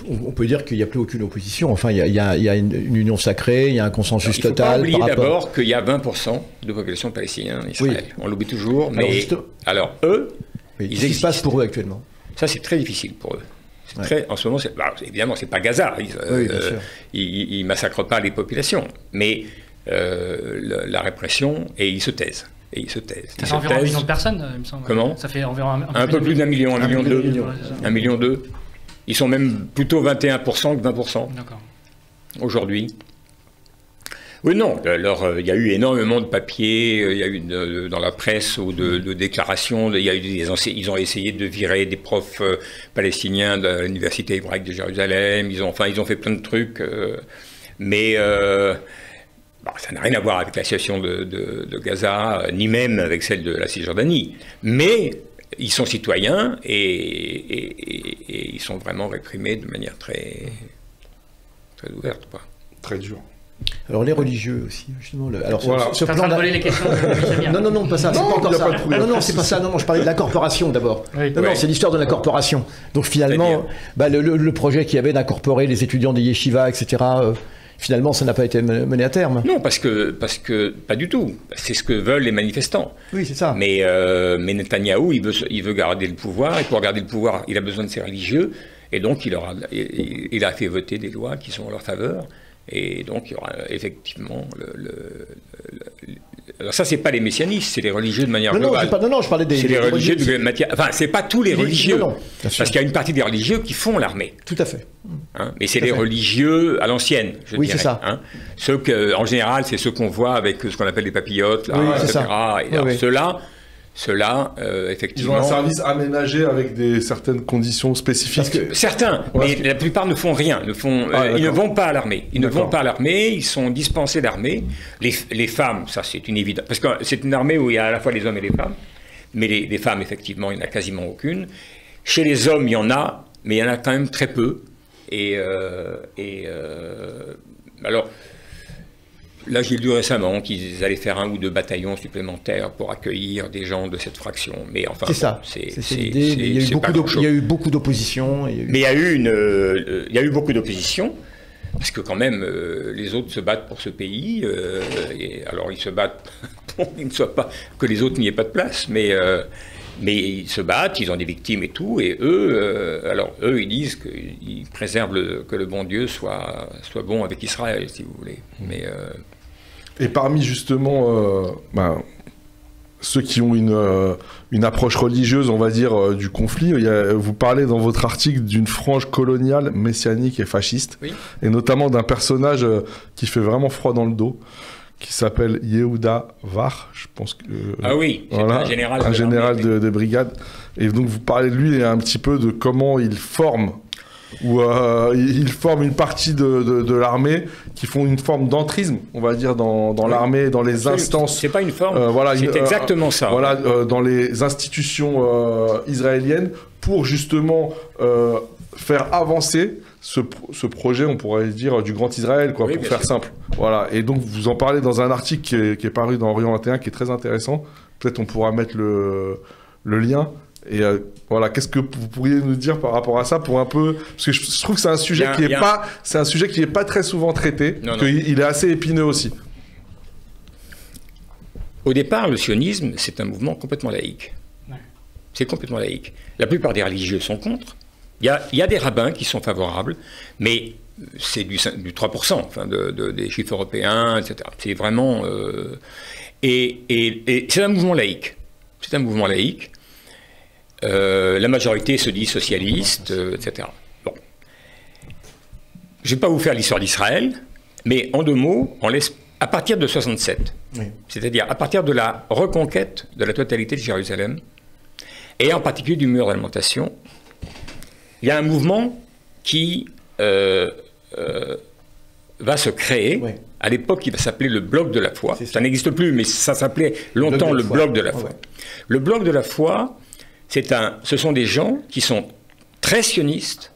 Speaker 2: On peut dire qu'il n'y a plus aucune opposition. Enfin, il y a une union sacrée, il y a un consensus total.
Speaker 3: Il ne faut pas oublier d'abord qu'il y a 20% de population palestinienne en Israël. Oui. On l'oublie toujours, mais... Alors eux,
Speaker 2: qu'est-ce qui se passe pour eux actuellement?
Speaker 3: Ça, c'est très difficile pour eux. En ce moment, évidemment, c'est pas Gaza. Ils massacrent pas les populations, mais la répression, et ils se taisent.
Speaker 4: Ça fait environ 1 million de personnes, il me semble.
Speaker 3: Comment ?
Speaker 4: Ça fait environ
Speaker 3: un peu plus d'1 million, 1 million 2. 1 million 2. Ils sont même plutôt 21% que 20% aujourd'hui. Oui, non, il y a eu énormément de papiers, il y a eu dans la presse ou de déclarations, ils ont essayé de virer des profs palestiniens de l'université hébraïque de Jérusalem, ils ont fait plein de trucs, mais ça n'a rien à voir avec la situation de Gaza, ni même avec celle de la Cisjordanie. Mais ils sont citoyens et ils sont vraiment réprimés de manière très, très ouverte, quoi.
Speaker 1: Très dur.
Speaker 2: Alors les religieux aussi, justement. Alors,
Speaker 4: voilà. Tu es en train de voler les questions de
Speaker 2: Non, pas ça, c'est pas encore ça. Non, c'est pas ça. Non, je parlais de l'incorporation d'abord. Oui. Non, c'est l'histoire de l'incorporation. Donc finalement, le projet qu'il y avait d'incorporer les étudiants des yeshivas, etc., finalement, ça n'a pas été mené à terme.
Speaker 3: Non, parce que pas du tout. C'est ce que veulent les manifestants.
Speaker 2: Oui, c'est ça.
Speaker 3: Mais Netanyahou, il veut garder le pouvoir, et pour garder le pouvoir, il a besoin de ses religieux, et donc il a fait voter des lois qui sont en leur faveur. Et donc, il y aura effectivement alors ça, c'est pas les messianistes, c'est les religieux de manière globale.
Speaker 2: Non, je parlais des...
Speaker 3: C'est les religieux de matière... Enfin, c'est pas tous les religieux. Non, parce qu'il y a une partie des religieux qui font l'armée.
Speaker 2: Tout à fait.
Speaker 3: Mais c'est les religieux à l'ancienne, je dirais.
Speaker 2: Oui, c'est ça.
Speaker 3: Ceux en général, c'est ceux qu'on voit avec ce qu'on appelle les papillotes, là, etc.
Speaker 2: Ça.
Speaker 3: Et alors, ceux-là, effectivement...
Speaker 1: Ils ont un service aménagé avec certaines conditions spécifiques.
Speaker 3: Certains, mais la plupart ne font rien. Ils ne vont pas à l'armée. Ils ne vont pas à l'armée, ils sont dispensés d'armée. Les femmes, ça c'est une évidence. Parce que c'est une armée où il y a à la fois les hommes et les femmes. Mais les femmes, effectivement, il n'y en a quasiment aucune. Chez les hommes, il y en a, mais il y en a quand même très peu. Alors... Là, j'ai lu récemment qu'ils allaient faire 1 ou 2 bataillons supplémentaires pour accueillir des gens de cette fraction. Mais enfin,
Speaker 2: c'est ça. C'est l'idée. Il y a eu beaucoup d'opposition.
Speaker 3: Mais il y a eu beaucoup d'opposition, parce que quand même, les autres se battent pour ce pays. Alors, ils se battent pour que les autres n'y aient pas de place, mais ils se battent, ils ont des victimes et tout, et eux, ils disent qu'ils préservent que le bon Dieu soit bon avec Israël, si vous voulez.
Speaker 1: Et parmi justement ceux qui ont une approche religieuse, on va dire, du conflit, vous parlez dans votre article d'une frange coloniale, messianique et fasciste, et notamment d'un personnage qui fait vraiment froid dans le dos, qui s'appelle Yehuda Var, je pense que...
Speaker 3: c'est un
Speaker 1: général de brigade. Et donc vous parlez de lui et un petit peu de comment il forme une partie de l'armée qui font une forme d'entrisme, on va dire, dans l'armée, dans les instances.
Speaker 3: C'est pas une forme, c'est exactement ça.
Speaker 1: Dans les institutions israéliennes pour justement faire avancer ce projet, on pourrait dire, du Grand Israël, pour faire simple. Voilà. Et donc, vous en parlez dans un article qui est paru dans Orient 21, qui est très intéressant. Peut-être on pourra mettre le lien. Et voilà, qu'est-ce que vous pourriez nous dire par rapport à ça, pour un peu... Parce que je trouve que c'est un sujet qui n'est pas très souvent traité, qu'il est assez épineux aussi.
Speaker 3: Au départ, le sionisme, c'est un mouvement complètement laïque. Ouais. C'est complètement laïque. La plupart des religieux sont contre. Il y a des rabbins qui sont favorables, mais c'est du 3%, enfin des chiffres européens, etc. C'est vraiment... Et c'est un mouvement laïque. C'est un mouvement laïque. La majorité se dit socialiste, etc. Bon. Je ne vais pas vous faire l'histoire d'Israël, mais en 2 mots, à partir de 67, c'est-à-dire à partir de la reconquête de la totalité de Jérusalem, et en particulier du mur d'alimentation, il y a un mouvement qui va se créer. À l'époque, il va s'appeler le Bloc de la foi. Ça n'existe plus, mais ça s'appelait longtemps le Bloc de la foi. Le Bloc de la foi, ce sont des gens qui sont très sionistes,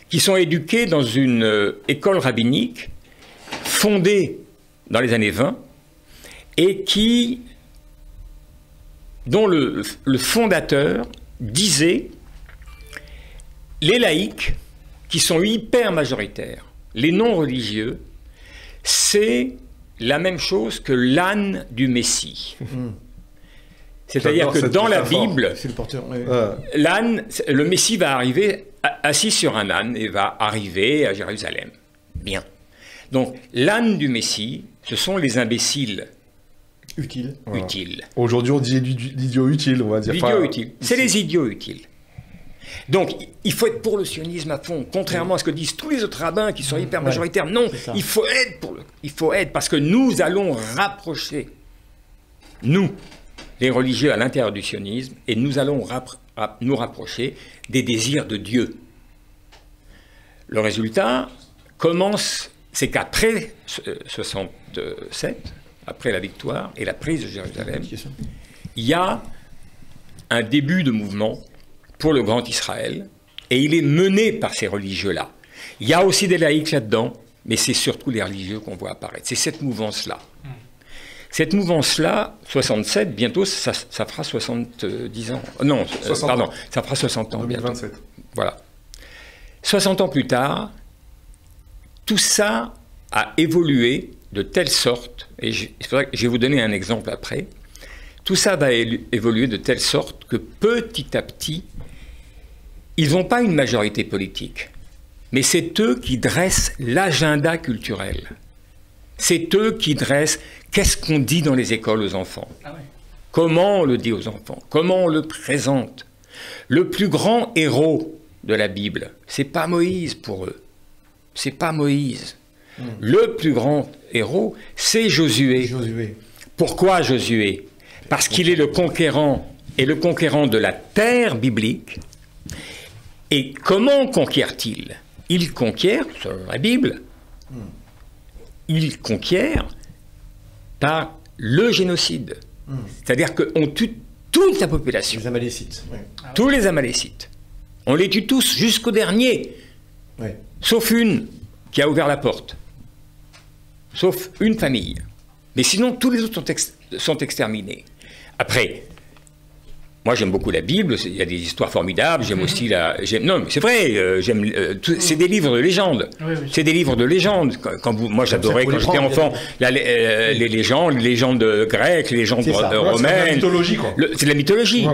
Speaker 3: qui sont éduqués dans une école rabbinique fondée dans les années 20 et dont le fondateur disait: les laïcs, qui sont hyper majoritaires, les non-religieux, c'est la même chose que l'âne du Messie. C'est-à-dire que dans la Bible,
Speaker 2: C'est le porteur. Ouais.
Speaker 3: l'âne, le Messie va arriver assis sur un âne et va arriver à Jérusalem. Bien. Donc, l'âne du Messie, ce sont les imbéciles
Speaker 2: Utile.
Speaker 3: utiles.
Speaker 1: Aujourd'hui, on dit l'idiot utile, on va dire.
Speaker 3: L'idiot utile. C'est les idiots utiles. Donc, il faut être pour le sionisme à fond, contrairement à ce que disent tous les autres rabbins qui sont hyper majoritaires. Non, il faut être parce que nous allons rapprocher, nous, les religieux à l'intérieur du sionisme, et nous allons nous rapprocher des désirs de Dieu. Le résultat commence, c'est qu'après 67, après la victoire et la prise de Jérusalem, il y a un début de mouvement pour le Grand Israël, et il est mené par ces religieux-là. Il y a aussi des laïcs là-dedans, mais c'est surtout les religieux qu'on voit apparaître. C'est cette mouvance-là. Cette mouvance-là, 67, bientôt, ça fera 70 ans. Non, pardon, ça fera 60 ans.
Speaker 1: 2027.
Speaker 3: Bientôt. Voilà. 60 ans plus tard, tout ça a évolué de telle sorte, et je vais vous donner un exemple après, tout ça va évoluer de telle sorte que petit à petit, ils n'ont pas une majorité politique, mais c'est eux qui dressent l'agenda culturel. C'est eux qui dressent qu'est-ce qu'on dit dans les écoles aux enfants. Comment on le dit aux enfants, comment on le présente. Le plus grand héros de la Bible, c'est pas Moïse pour eux. C'est pas Moïse. Le plus grand héros, c'est Josué. Pourquoi Josué? Parce qu'il est le conquérant, et le conquérant de la terre biblique. Et comment conquiert-il? Il conquiert, selon la Bible, il conquiert par le génocide. C'est-à-dire qu'on tue toute la population.
Speaker 2: Les Amalécites.
Speaker 3: Tous les Amalécites. On les tue tous jusqu'au dernier. Sauf une qui a ouvert la porte. Sauf une famille. Mais sinon, tous les autres sont exterminés. Après, moi j'aime beaucoup la Bible, il y a des histoires formidables, j'aime aussi non, mais c'est vrai, c'est des livres de légende. C'est des livres de légende. Moi j'adorais, quand j'étais enfant, les légendes grecques, les légendes romaines.
Speaker 1: C'est de la mythologie, quoi.
Speaker 3: C'est de la mythologie.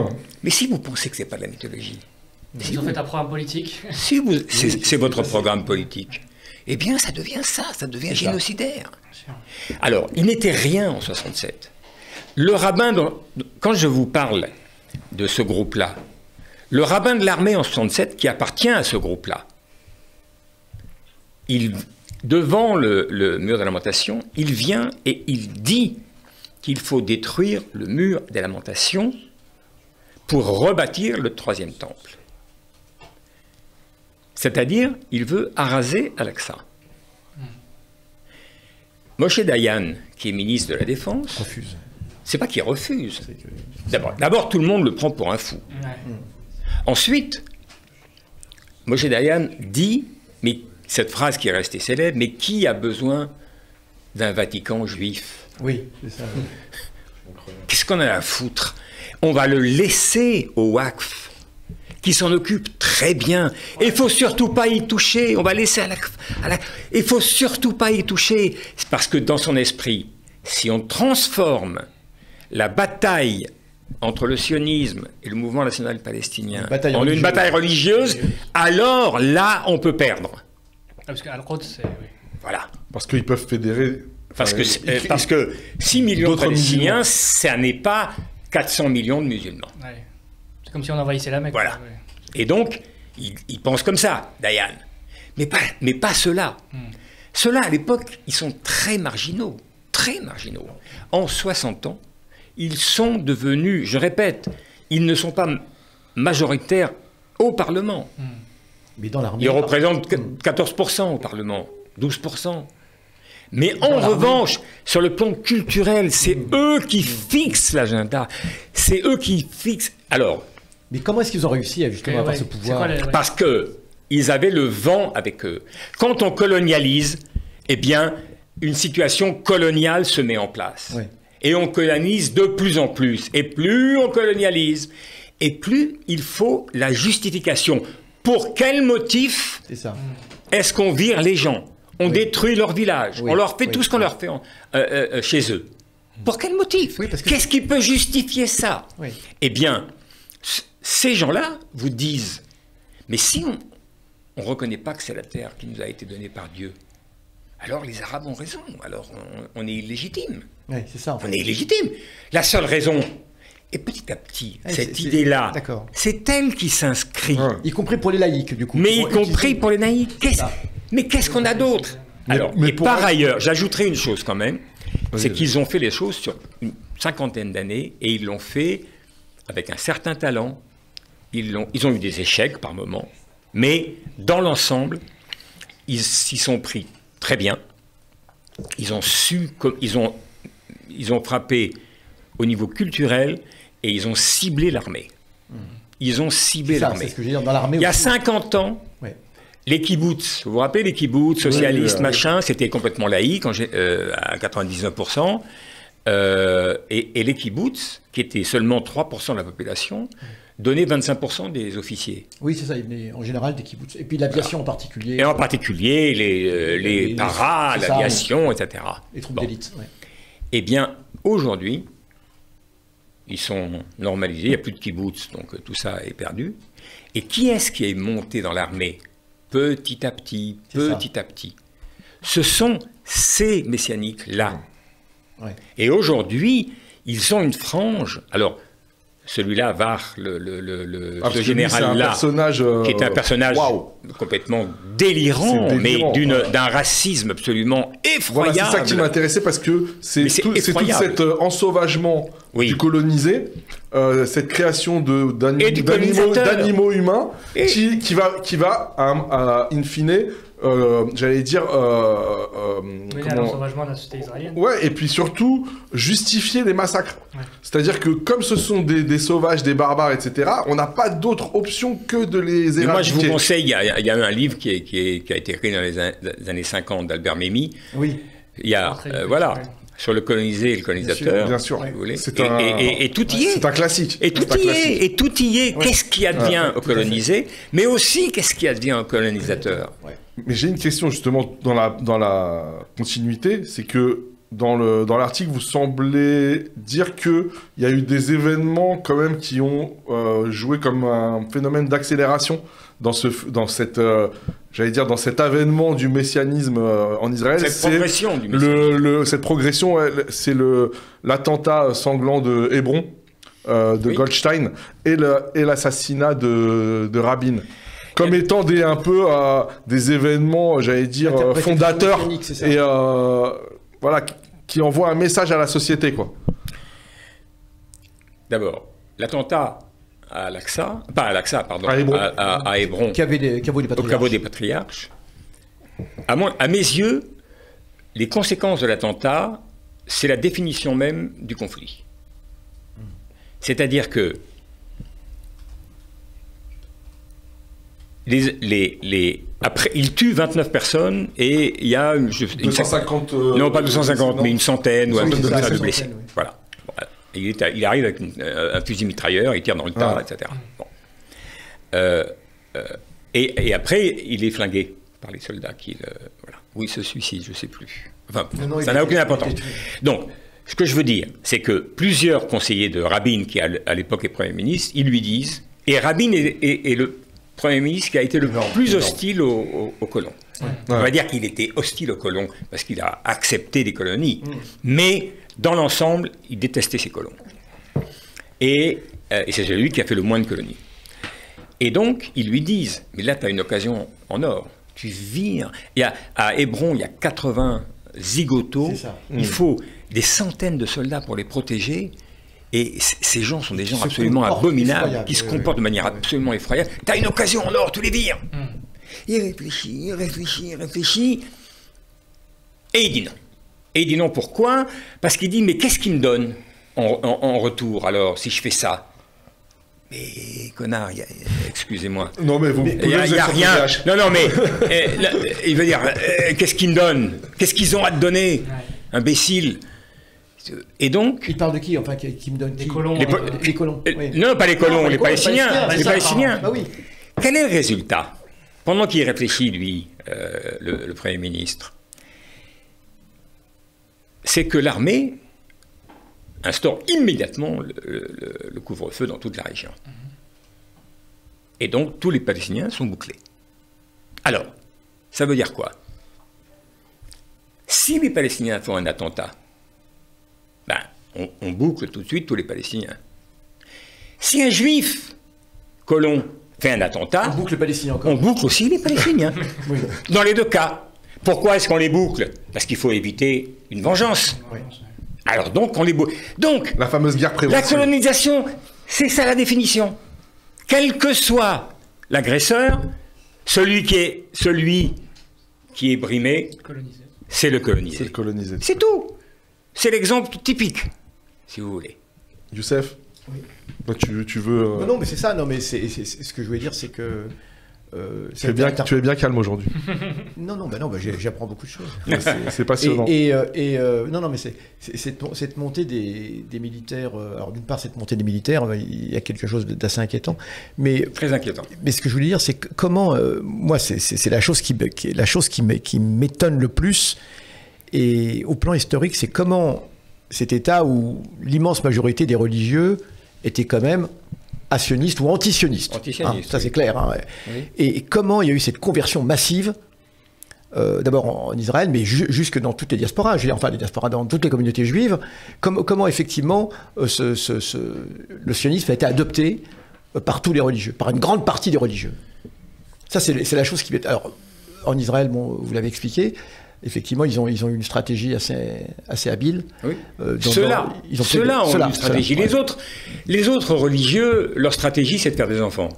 Speaker 3: Mais si vous pensez que c'est pas de la mythologie,
Speaker 4: si vous faites un programme politique.
Speaker 3: C'est votre programme politique. Eh bien, ça devient ça devient génocidaire. Alors, il n'était rien en 67. Le rabbin, quand je vous parle de ce groupe-là, le rabbin de l'armée en 67, qui appartient à ce groupe-là, devant le mur des lamentations, il vient et il dit qu'il faut détruire le mur des lamentations pour rebâtir le troisième temple. C'est-à-dire, il veut araser Al-Aqsa. Moshe Dayan, qui est ministre de la Défense,
Speaker 2: refuse.
Speaker 3: C'est pas qu'il refuse. D'abord, tout le monde le prend pour un fou. Ensuite, Moshe Dayan dit, mais cette phrase qui est restée célèbre, mais qui a besoin d'un Vatican juif?
Speaker 2: Oui, c'est ça.
Speaker 3: Qu'est-ce qu'on a à foutre? On va le laisser au Waqf, qui s'en occupe très bien. Et il ne faut surtout pas y toucher. On va laisser il ne faut surtout pas y toucher. C'est parce que dans son esprit, si on transforme la bataille entre le sionisme et le mouvement national palestinien en une bataille religieuse, alors là, on peut perdre.
Speaker 4: Parce qu'Al-Quds, c'est...
Speaker 3: Voilà.
Speaker 1: Parce qu'ils peuvent fédérer...
Speaker 3: Parce que 6 millions de Palestiniens, ça n'est pas 400 millions de musulmans.
Speaker 4: Ouais. C'est comme si on envahissait la Mecque.
Speaker 3: Voilà. Et donc, ils pensent comme ça, Dayan. Mais pas ceux-là. Ceux-là, à l'époque, ils sont très marginaux. Très marginaux. En 60 ans, ils sont devenus, je répète, ils ne sont pas majoritaires au Parlement.
Speaker 2: Mais dans l'armée...
Speaker 3: Ils représentent 14% au Parlement, 12%. Mais en revanche, sur le plan culturel, c'est eux qui fixent l'agenda. C'est eux qui fixent... Alors...
Speaker 2: Mais comment est-ce qu'ils ont réussi à justement avoir ce pouvoir?
Speaker 3: Parce qu'ils avaient le vent avec eux. Quand on colonialise, eh bien, une situation coloniale se met en place. Et on colonise de plus en plus. Et plus on colonialise, et plus il faut la justification. Pour quel motif est-ce qu'on vire les gens? On détruit leur village. On leur fait tout ce qu'on leur fait chez eux. Pour quel motif?
Speaker 2: Oui, parce que-
Speaker 3: Qu'est-ce qui peut justifier ça?
Speaker 2: Oui.
Speaker 3: Eh bien, ces gens-là vous disent, mais si on ne reconnaît pas que c'est la terre qui nous a été donnée par Dieu, alors les Arabes ont raison, alors on est illégitime.
Speaker 2: Oui, c'est ça. En fait.
Speaker 3: On est illégitime. La seule raison, et petit à petit,
Speaker 2: Ouais,
Speaker 3: cette
Speaker 2: c'est-
Speaker 3: idée-là,
Speaker 2: d'accord.
Speaker 3: c'est elle qui s'inscrit.
Speaker 1: Ouais.
Speaker 2: Y compris pour les laïcs, du coup.
Speaker 3: Mais
Speaker 2: qui
Speaker 3: y
Speaker 2: vont
Speaker 3: compris
Speaker 2: utiliser-
Speaker 3: pour les naïfs. Mais qu'est-ce qu'on a d'autre? Alors,
Speaker 1: mais
Speaker 3: et
Speaker 1: pour-
Speaker 3: par ailleurs, j'ajouterai une chose quand même, c'est
Speaker 1: Vas-y.
Speaker 3: qu'ils ont fait les choses sur une cinquantaine d'années et ils l'ont fait avec un certain talent. Ils ont eu des échecs par moments, mais dans l'ensemble, ils s'y sont pris très bien. Ils ont frappé au niveau culturel et ils ont ciblé l'armée. Ils ont ciblé
Speaker 2: C'est ça,
Speaker 3: l'armée.
Speaker 2: c'est ce que je veux dire dans l'armée.
Speaker 3: Il y a
Speaker 2: aussi.
Speaker 3: 50 ans,
Speaker 2: Ouais.
Speaker 3: les kibbutz, vous vous rappelez les kibbutz, socialistes,
Speaker 1: oui.
Speaker 3: machin, c'était complètement laïque à 99%. Et les kibbutz, qui étaient seulement 3% de la population, donnaient 25% des officiers.
Speaker 2: Oui, c'est ça. Il venait en général des kibbutz. Et puis l'aviation en particulier.
Speaker 3: Et en particulier les paras,
Speaker 2: c'est ça,
Speaker 3: l'aviation, etc.
Speaker 2: Les troupes
Speaker 3: Bon.
Speaker 2: d'élite. Ouais.
Speaker 3: Eh bien, aujourd'hui, ils sont normalisés, il n'y a plus de kibbutz, donc tout ça est perdu. Et qui est-ce qui est monté dans l'armée petit à petit,
Speaker 2: C'est
Speaker 3: petit à petit? Ce sont ces messianiques-là.
Speaker 2: Ouais.
Speaker 3: Et aujourd'hui, ils ont une frange. Alors, celui-là, Var,
Speaker 1: Ah,
Speaker 3: ce
Speaker 1: parce que lui, c'est un
Speaker 3: général-là,
Speaker 1: personnage,
Speaker 3: qui est un personnage
Speaker 1: waouh.
Speaker 3: complètement délirant,
Speaker 1: C'est délirant,
Speaker 3: mais
Speaker 1: ouais.
Speaker 3: d'un racisme absolument effroyable.
Speaker 1: Voilà, c'est ça qui m'intéressait parce que c'est
Speaker 3: Mais c'est
Speaker 1: tout
Speaker 3: effroyable.
Speaker 1: cet ensauvagement
Speaker 3: Oui.
Speaker 1: du colonisé, cette création
Speaker 3: Et du colonisateur.
Speaker 1: d'animaux humains
Speaker 3: Et-
Speaker 1: qui va in fine, j'allais dire,
Speaker 4: Oui,
Speaker 1: comment-
Speaker 4: l'ensauvagement de la société israélienne.
Speaker 1: ouais, et puis surtout justifier les massacres.
Speaker 4: Ouais.
Speaker 1: C'est-à-dire que comme ce sont des sauvages, des barbares, etc., on n'a pas d'autre option que de les
Speaker 3: Mais moi, je
Speaker 1: éradiquer.
Speaker 3: vous conseille, il y a eu un livre qui a été écrit dans les années 50 d'Albert Memmi.
Speaker 2: Oui.
Speaker 3: Il y a,
Speaker 4: Très
Speaker 3: voilà,
Speaker 4: ouais.
Speaker 3: sur le colonisé et le colonisateur.
Speaker 1: Bien sûr.
Speaker 3: si vous voulez.
Speaker 1: C'est
Speaker 3: Et tout y est.
Speaker 1: C'est un classique.
Speaker 3: Et tout
Speaker 1: C'est un
Speaker 3: y
Speaker 1: classique.
Speaker 3: est, et tout y est. Qu'est-ce qui advient au
Speaker 2: tout à fait.
Speaker 3: colonisé, mais aussi qu'est-ce qui advient au colonisateur.
Speaker 1: Mais j'ai une question justement dans la continuité, c'est que dans l'article, vous semblez dire qu'il y a eu des événements quand même qui ont joué comme un phénomène d'accélération dans cet avènement du messianisme en Israël.
Speaker 3: Cette
Speaker 1: C'est
Speaker 3: progression du messianisme.
Speaker 1: cette progression, c'est l'attentat sanglant de Hébron, de
Speaker 3: Oui.
Speaker 1: Goldstein, et l'assassinat de Rabin. Comme étant des événements, j'allais dire,
Speaker 2: Interprétation
Speaker 1: fondateurs
Speaker 2: messianique, c'est ça.
Speaker 1: et voilà, qui envoient un message à la société, quoi.
Speaker 3: D'abord, l'attentat à Al-Aqsa, pas à Al-Aqsa, pardon,
Speaker 1: À Hébron.
Speaker 3: à Hébron,
Speaker 2: Caveau des
Speaker 3: au
Speaker 2: patriarches.
Speaker 3: caveau des patriarches. À mes yeux, les conséquences de l'attentat, c'est la définition même du conflit. C'est-à-dire que après, il tue 29 personnes et il y a une
Speaker 1: 250...
Speaker 3: non, pas 250, mais une centaine ou un
Speaker 1: Centaine
Speaker 3: truc
Speaker 1: de
Speaker 3: comme ça de
Speaker 1: blessés.
Speaker 3: blessés.
Speaker 2: Oui.
Speaker 3: Voilà. Voilà. Et il arrive avec un fusil mitrailleur, il tire dans le tas,
Speaker 1: Ah.
Speaker 3: etc. Bon. Et après, il est flingué par les soldats voilà. Ou il se suicide, je ne sais plus. Enfin,
Speaker 2: Non,
Speaker 3: ça
Speaker 2: il
Speaker 3: n'a
Speaker 2: était-
Speaker 3: aucune
Speaker 2: il
Speaker 3: importance.
Speaker 2: était tué.
Speaker 3: Donc, ce que je veux dire, c'est que plusieurs conseillers de Rabin, qui à l'époque est Premier ministre, ils lui disent, et Rabin est le Premier ministre qui a été le plus hostile aux colons. On va dire qu'il était hostile aux colons parce qu'il a accepté des colonies, mais dans l'ensemble, il détestait ces colons. Et c'est celui qui a fait le moins de colonies. Et donc, ils lui disent, mais là, tu as une occasion en or. Tu vires. À Hébron, il y a 80 zigotos.
Speaker 2: C'est ça.
Speaker 3: Il faut des centaines de soldats pour les protéger. Et ces gens sont des gens
Speaker 2: se
Speaker 3: absolument
Speaker 2: comportent
Speaker 3: abominables,
Speaker 2: effroyables.
Speaker 3: qui se
Speaker 2: Oui,
Speaker 3: comportent
Speaker 2: oui.
Speaker 3: de manière absolument effroyable. Tu as une occasion en or, tu les vires. Il réfléchit, et il dit non. Et il dit non, pourquoi? Parce qu'il dit, mais qu'est-ce qu'il me donne en retour, alors, si je fais ça? Mais, connard, excusez-moi.
Speaker 1: Non, mais vous
Speaker 3: Il n'y a rien. Non, non, mais là, il veut dire, qu'est-ce qu'ils me donnent? Qu'est-ce qu'ils ont à te donner? Imbécile. Et donc...
Speaker 2: Il parle de qui? Enfin, qui me donne
Speaker 4: Des
Speaker 2: qui
Speaker 4: colons.
Speaker 2: Les colons. oui.
Speaker 3: Non, pas les colons,
Speaker 2: Non,
Speaker 3: les Palestiniens.
Speaker 2: c'est
Speaker 3: Les
Speaker 2: ça,
Speaker 3: Palestiniens.
Speaker 2: Bah oui.
Speaker 3: Quel est le résultat? Pendant qu'il réfléchit, lui, le Premier ministre, c'est que l'armée instaure immédiatement le couvre-feu dans toute la région. Et donc, tous les Palestiniens sont bouclés. Alors, ça veut dire quoi? Si les Palestiniens font un attentat, ben, on boucle tout de suite tous les Palestiniens. Si un juif colon fait un attentat,
Speaker 2: On boucle les Palestiniens encore.
Speaker 3: on boucle aussi les Palestiniens.
Speaker 2: Oui.
Speaker 3: Dans les deux cas. Pourquoi est-ce qu'on les boucle? Parce qu'il faut éviter une vengeance.
Speaker 2: Oui.
Speaker 3: Alors donc, on les boucle. Donc,
Speaker 1: La fameuse guerre
Speaker 3: la
Speaker 1: préventive.
Speaker 3: colonisation, c'est ça la définition. Quel que soit l'agresseur, celui qui est brimé,
Speaker 4: Colonisé.
Speaker 3: c'est le
Speaker 1: C'est
Speaker 3: colonisé.
Speaker 1: le colonisé.
Speaker 3: C'est tout. C'est l'exemple typique, si vous voulez.
Speaker 1: Youssef,
Speaker 2: Oui.
Speaker 1: toi, tu veux...
Speaker 2: Non, mais c'est ça. Non, mais c'est ce que je voulais dire, c'est que.
Speaker 1: tu es bien calme aujourd'hui.
Speaker 2: Non, j'apprends beaucoup de choses.
Speaker 1: C'est passionnant.
Speaker 2: Non, mais cette montée des militaires. Alors, d'une part, cette montée des militaires, il y a quelque chose d'assez inquiétant. Mais
Speaker 3: Très inquiétant.
Speaker 2: ce que je voulais dire, c'est que comment. Moi, c'est la chose qui m'étonne le plus. Et au plan historique, c'est comment cet État où l'immense majorité des religieux étaient quand même sionistes ou anti-sionistes.
Speaker 3: Anti-sionistes,
Speaker 2: Ça,
Speaker 3: oui.
Speaker 2: c'est clair. Hein, ouais.
Speaker 3: Oui.
Speaker 2: Et comment il y a eu cette conversion massive, d'abord en Israël, mais jusque dans toutes les diasporas, je veux dire, enfin les diasporas dans toutes les communautés juives, comment effectivement le sionisme a été adopté par tous les religieux, par une grande partie des religieux. Ça, c'est la chose qui... Alors, en Israël, bon, vous l'avez expliqué, effectivement, ils ont eu une stratégie assez habile.
Speaker 3: Oui.
Speaker 2: Ceux-là
Speaker 3: ont une stratégie.
Speaker 2: ouais.
Speaker 3: Les autres religieux, leur stratégie, c'est de faire des enfants.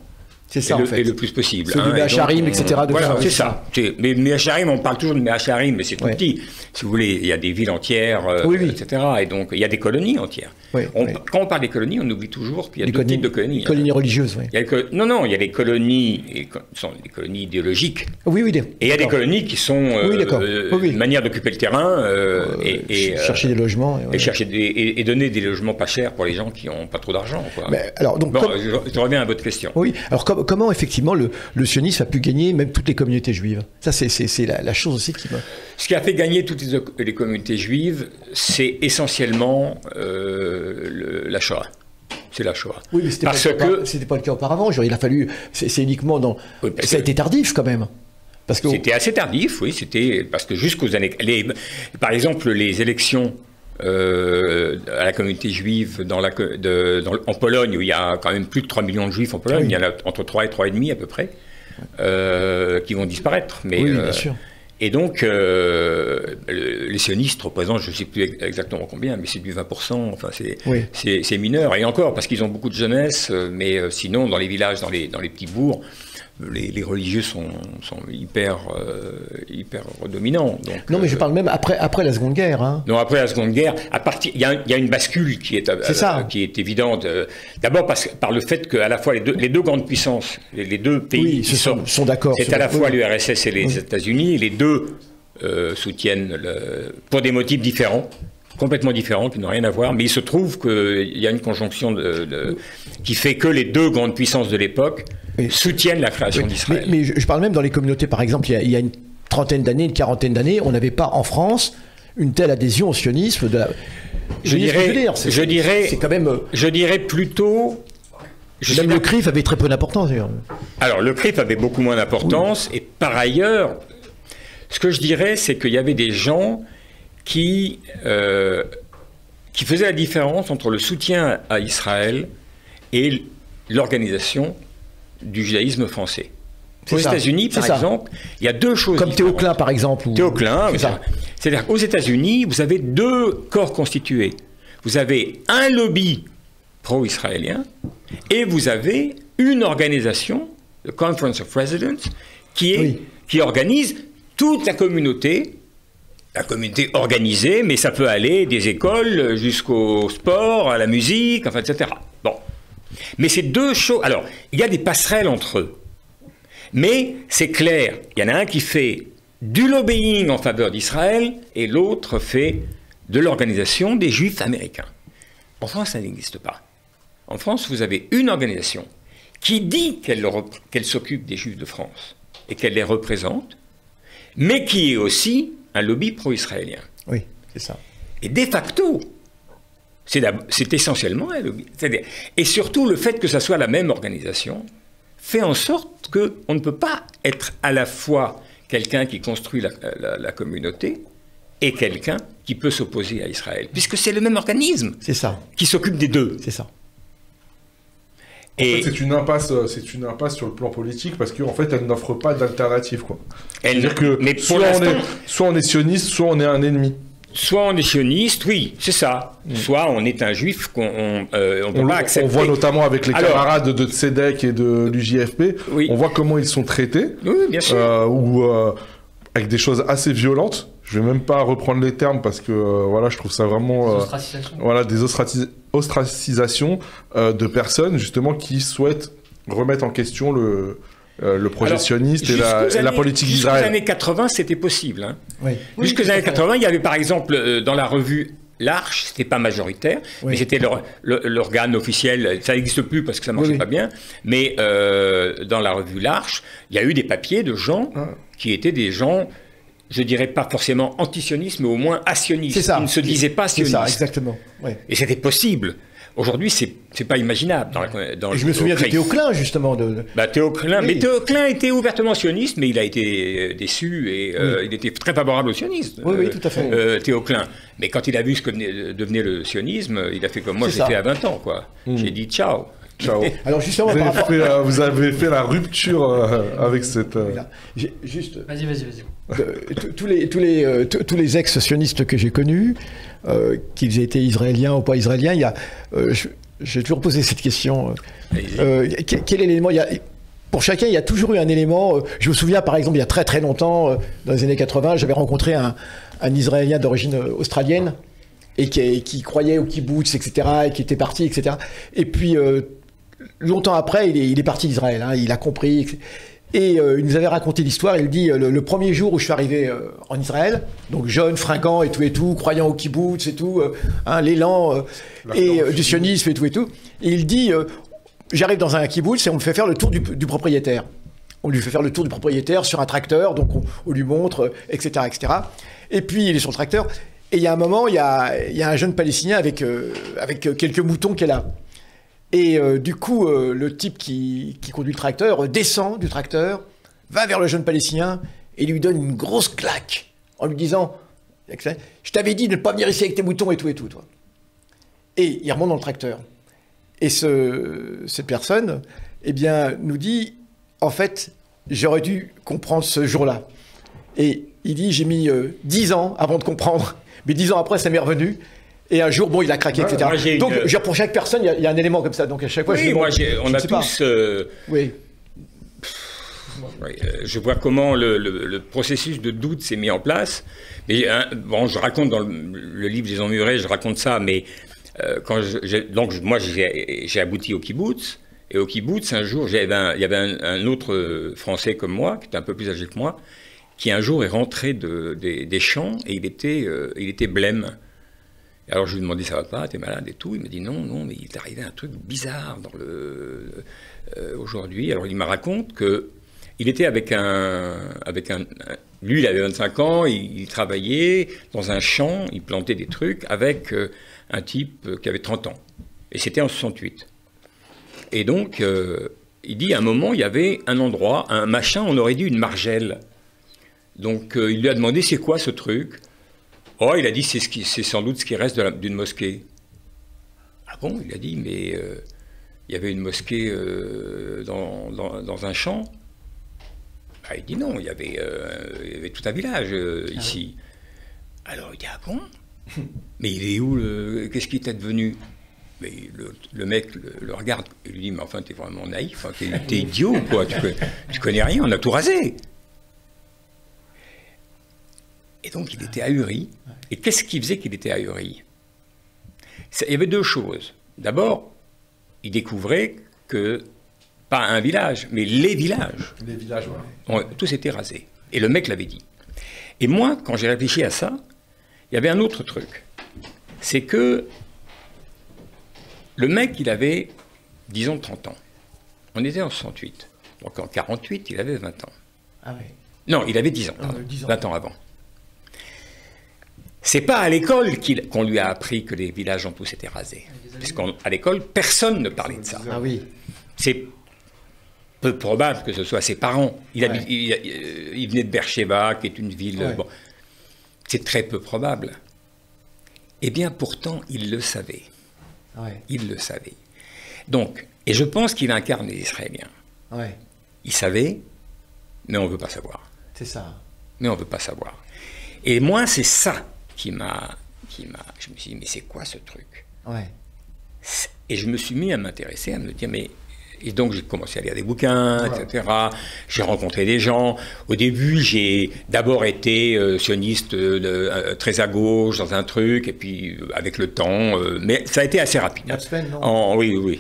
Speaker 2: C'est ça, en fait.
Speaker 3: Et le plus possible.
Speaker 2: Ceux de
Speaker 3: Et donc,
Speaker 2: Me'acharim, etc.
Speaker 3: Voilà, c'est
Speaker 2: ouais,
Speaker 3: ça. Mais Me'acharim, on parle toujours de Me'acharim, mais c'est tout
Speaker 2: Ouais.
Speaker 3: petit. Si vous voulez, il y a des villes entières,
Speaker 2: Oui.
Speaker 3: etc. Et donc, il y a des colonies entières.
Speaker 2: Oui, oui.
Speaker 3: Quand on parle des colonies, on oublie toujours qu'il y a
Speaker 2: Les
Speaker 3: deux types de colonies.
Speaker 2: Les colonies religieuses, oui.
Speaker 3: Il y a non, il y a les colonies, sont des colonies idéologiques.
Speaker 2: Oui,
Speaker 3: Et il y a des colonies qui sont
Speaker 2: Oui, d'accord. Oui.
Speaker 3: une manière d'occuper le terrain
Speaker 2: chercher des logements.
Speaker 3: et donner des logements pas chers pour les gens qui n'ont pas trop d'argent. Quoi.
Speaker 2: Mais, alors, donc,
Speaker 3: Bon, je reviens à votre question.
Speaker 2: Oui, alors comment effectivement le sionisme a pu gagner même toutes les communautés juives? Ça, c'est la chose aussi qui me...
Speaker 3: Ce qui a fait gagner toutes les communautés juives, c'est essentiellement la Shoah. C'est la Shoah.
Speaker 2: Oui, mais c'était pas le cas auparavant. Genre, il a fallu... C'est uniquement dans...
Speaker 3: Oui,
Speaker 2: ça a été tardif quand même. Parce que...
Speaker 3: C'était assez tardif, oui. C'était parce que jusqu'aux années... par exemple, les élections à la communauté juive en Pologne, où il y a quand même plus de 3 millions de juifs en Pologne,
Speaker 2: Oui.
Speaker 3: il y en a entre 3 et 3,5 à peu près, qui vont disparaître. Mais,
Speaker 2: Oui, bien sûr.
Speaker 3: Et donc, les sionistes représentent, je ne sais plus exactement combien, mais c'est du 20%, enfin
Speaker 2: Oui.
Speaker 3: c'est mineur. Et encore, parce qu'ils ont beaucoup de jeunesse, mais sinon, dans les villages, dans les petits bourgs, les religieux sont hyper dominants. Donc,
Speaker 2: Non, mais je parle même après la Seconde Guerre. Hein.
Speaker 3: non, après la Seconde Guerre, il y a une bascule qui est évidente. D'abord par le fait qu'à la fois les deux grandes puissances, les deux pays
Speaker 2: Oui,
Speaker 3: qui
Speaker 2: sont d'accord.
Speaker 3: c'est à la fois
Speaker 2: oui.
Speaker 3: l'URSS et les États-Unis. Les deux soutiennent pour des motifs différents, complètement différents, qui n'ont rien à voir. Mais il se trouve qu'il y a une conjonction qui fait que les deux grandes puissances de l'époque soutiennent la création d'Israël.
Speaker 2: Mais je parle même dans les communautés, par exemple, il y a une trentaine d'années, une quarantaine d'années, on n'avait pas en France une telle adhésion au sionisme.
Speaker 3: Je dirais
Speaker 2: quand même...
Speaker 3: Je dirais plutôt...
Speaker 2: Même le CRIF avait très peu d'importance, d'ailleurs.
Speaker 3: Alors, le CRIF avait beaucoup moins d'importance, et par ailleurs, ce que je dirais, c'est qu'il y avait des gens qui faisaient la différence entre le soutien à Israël et l'organisation du judaïsme français. Aux États-Unis, par exemple, il y a deux choses.
Speaker 2: Comme Théo Klein, par exemple.
Speaker 3: Théo Klein, c'est-à-dire qu'aux États-Unis, vous avez deux corps constitués. Vous avez un lobby pro-israélien et vous avez une organisation, le Conference of Presidents, qui organise toute la communauté organisée, mais ça peut aller des écoles jusqu'au sport, à la musique, enfin, etc. Bon. Mais ces deux choses... Alors, il y a des passerelles entre eux. Mais c'est clair, il y en a un qui fait du lobbying en faveur d'Israël et l'autre fait de l'organisation des Juifs américains. En France, ça n'existe pas. En France, vous avez une organisation qui dit qu'elle s'occupe des Juifs de France et qu'elle les représente, mais qui est aussi un lobby pro-israélien.
Speaker 2: Oui, c'est ça.
Speaker 3: Et de facto, C'est essentiellement elle. Et surtout, le fait que ça soit la même organisation fait en sorte qu'on ne peut pas être à la fois quelqu'un qui construit la communauté et quelqu'un qui peut s'opposer à Israël, puisque c'est le même organisme qui s'occupe des deux.
Speaker 2: C'est ça.
Speaker 1: En fait, c'est une impasse sur le plan politique parce qu'en fait, elle n'offre pas d'alternative, quoi. C'est-à-dire que soit on est sioniste, soit on est un ennemi.
Speaker 3: Soit on est sioniste, oui, c'est ça. Soit on est un juif qu'on peut pas accepter.
Speaker 1: On voit notamment avec les camarades de Tzedek et de l'UJFP, on voit comment ils sont traités.
Speaker 3: Oui, bien sûr.
Speaker 1: Avec des choses assez violentes. Je vais même pas reprendre les termes parce que voilà, je trouve ça vraiment des ostracisations de personnes justement qui souhaitent remettre en question le projet sioniste et la politique d'Israël.
Speaker 3: Jusqu'aux années 80, c'était possible. Hein.
Speaker 2: Oui.
Speaker 3: Jusqu'aux années 80, il y avait par exemple dans la revue L'Arche, c'était pas majoritaire, mais c'était l'organe officiel. Ça n'existe plus parce que ça marchait pas bien. Mais dans la revue L'Arche, il y a eu des papiers de gens qui étaient des gens, je dirais pas forcément antisionistes, mais au moins asionistes.
Speaker 2: C'est ça.
Speaker 3: Ils ne se disaient pas sionistes.
Speaker 2: C'est ça, exactement. Ouais.
Speaker 3: Et c'était possible. Aujourd'hui, c'est pas imaginable.
Speaker 2: Je me souviens de Théo Klein, justement.
Speaker 3: Théo Klein, mais Théo Klein était ouvertement sioniste, mais il a été déçu et il était très favorable au sionisme.
Speaker 2: Oui, tout à fait.
Speaker 3: Théo Klein. Mais quand il a vu ce que devenait le sionisme, il a fait comme moi, j'ai fait à 20 ans, quoi. J'ai dit ciao.
Speaker 1: Ciao.
Speaker 2: Alors justement,
Speaker 1: vous avez fait la rupture avec cette...
Speaker 2: Juste...
Speaker 4: Vas-y.
Speaker 2: Tous les ex-sionistes que j'ai connus, qu'ils aient été israéliens ou pas israéliens, j'ai toujours posé cette question. Quel est l'élément pour chacun, il y a toujours eu un élément. Je me souviens, par exemple, il y a très très longtemps, dans les années 80, j'avais rencontré un Israélien d'origine australienne et qui croyait au kibbutz, etc., et qui était parti, etc. Et puis, longtemps après, il est parti d'Israël. Hein, il a compris. Etc. Et il nous avait raconté l'histoire. Il dit le premier jour où je suis arrivé en Israël, donc jeune, fringant et tout, croyant au kibbutz et tout, l'élan du sionisme et tout. Et il dit j'arrive dans un kibbutz et on me fait faire le tour du propriétaire. On lui fait faire le tour du propriétaire sur un tracteur, donc on lui montre, etc., etc. Et puis il est sur le tracteur. Et il y a un moment, il y a un jeune Palestinien avec quelques moutons qui est là. Et du coup, le type qui conduit le tracteur descend du tracteur, va vers le jeune Palestinien et lui donne une grosse claque en lui disant « Je t'avais dit de ne pas venir ici avec tes moutons et tout, toi. » Et il remonte dans le tracteur. Et cette personne, eh bien, nous dit « En fait, j'aurais dû comprendre ce jour-là. » Et il dit « J'ai mis 10 ans avant de comprendre, mais 10 ans après, ça m'est revenu. » Et un jour, bon, il a craqué, etc. Donc, pour chaque personne, il y a un élément comme ça. Donc, à chaque fois,
Speaker 3: on a tous... je vois comment le processus de doute s'est mis en place. Mais, je raconte dans le livre des Emmurés, je raconte ça, mais moi, j'ai abouti au kibbutz. Et au kibbutz, un jour, il y avait un autre Français comme moi, qui était un peu plus âgé que moi, qui un jour est rentré des champs et il était blême. Alors je lui ai demandé ça va pas, t'es malade et tout. Il m'a dit non, mais il est arrivé un truc bizarre aujourd'hui. Alors il me raconte que il était avec lui il avait 25 ans, il travaillait dans un champ, il plantait des trucs avec un type qui avait 30 ans. Et c'était en 68. Et donc il dit à un moment il y avait un endroit, un machin, on aurait dit une margelle. Donc il lui a demandé c'est quoi ce truc? Oh, il a dit, c'est sans doute ce qui reste d'une mosquée. Ah bon, il a dit, mais il y avait une mosquée dans un champ. Ah, il dit non, il y avait tout un village ici. Alors il dit, ah bon? Mais il est où? Qu'est-ce qui t'est devenu? Mais le mec le regarde et lui dit, mais enfin, t'es vraiment naïf, hein, t'es idiot ou quoi? Tu connais rien, on a tout rasé. Et donc, il était ahuri. Et qu'est-ce qui faisait qu'il était ahuri? Il y avait deux choses. D'abord, il découvrait que, pas un village, mais les villages.
Speaker 1: Les villages,
Speaker 3: tous étaient rasés. Et le mec l'avait dit. Et moi, quand j'ai réfléchi à ça, il y avait un autre truc. C'est que le mec, il avait, disons, 30 ans. On était en 68. Donc en 48, il avait 20 ans.
Speaker 2: Ah oui.
Speaker 3: Non, il avait 10 ans, pardon, 20 ans avant. C'est pas à l'école qu'on lui a appris que les villages ont tous été rasés. Parce qu'à l'école, personne ne parlait de ça.
Speaker 2: Ah oui.
Speaker 3: C'est peu probable que ce soit ses parents. Il venait de Beersheba, qui est une ville...
Speaker 2: Ouais.
Speaker 3: Bon, c'est très peu probable. Eh bien, pourtant, il le savait.
Speaker 2: Ouais.
Speaker 3: Il le savait. Donc, et je pense qu'il incarne les Israéliens.
Speaker 2: Ouais.
Speaker 3: Il savait, mais on ne veut pas savoir.
Speaker 2: C'est ça.
Speaker 3: Mais on ne veut pas savoir. Et moi, c'est ça qui m'a... Je me suis dit, mais c'est quoi ce truc?
Speaker 2: Ouais.
Speaker 3: Et je me suis mis à m'intéresser, à me dire, mais... Et donc, j'ai commencé à lire des bouquins, etc. J'ai rencontré des gens. Au début, j'ai d'abord été sioniste très à gauche dans un truc, et puis avec le temps... mais ça a été assez rapide.
Speaker 2: Non
Speaker 3: oui.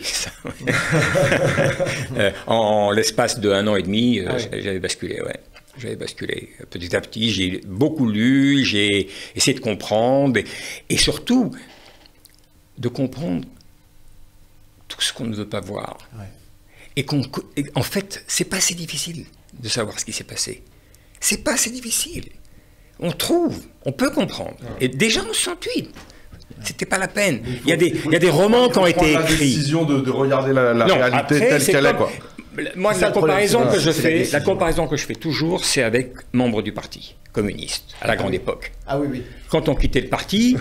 Speaker 3: En l'espace de 1 an et demi, j'avais basculé, ouais. J'avais basculé petit à petit. J'ai beaucoup lu, j'ai essayé de comprendre, et surtout de comprendre tout ce qu'on ne veut pas voir.
Speaker 2: Ouais.
Speaker 3: Et en fait, c'est pas si difficile de savoir ce qui s'est passé. C'est pas si difficile. On trouve, on peut comprendre. Et déjà en 68, c'était pas la peine. Il y a des romans qui ont été écrits.
Speaker 1: La décision de regarder la réalité telle qu'elle est, quoi.
Speaker 3: Moi, la comparaison que je fais toujours, c'est avec membres du parti communiste, à la grande époque.
Speaker 2: Ah oui, oui.
Speaker 3: Quand on quittait le parti,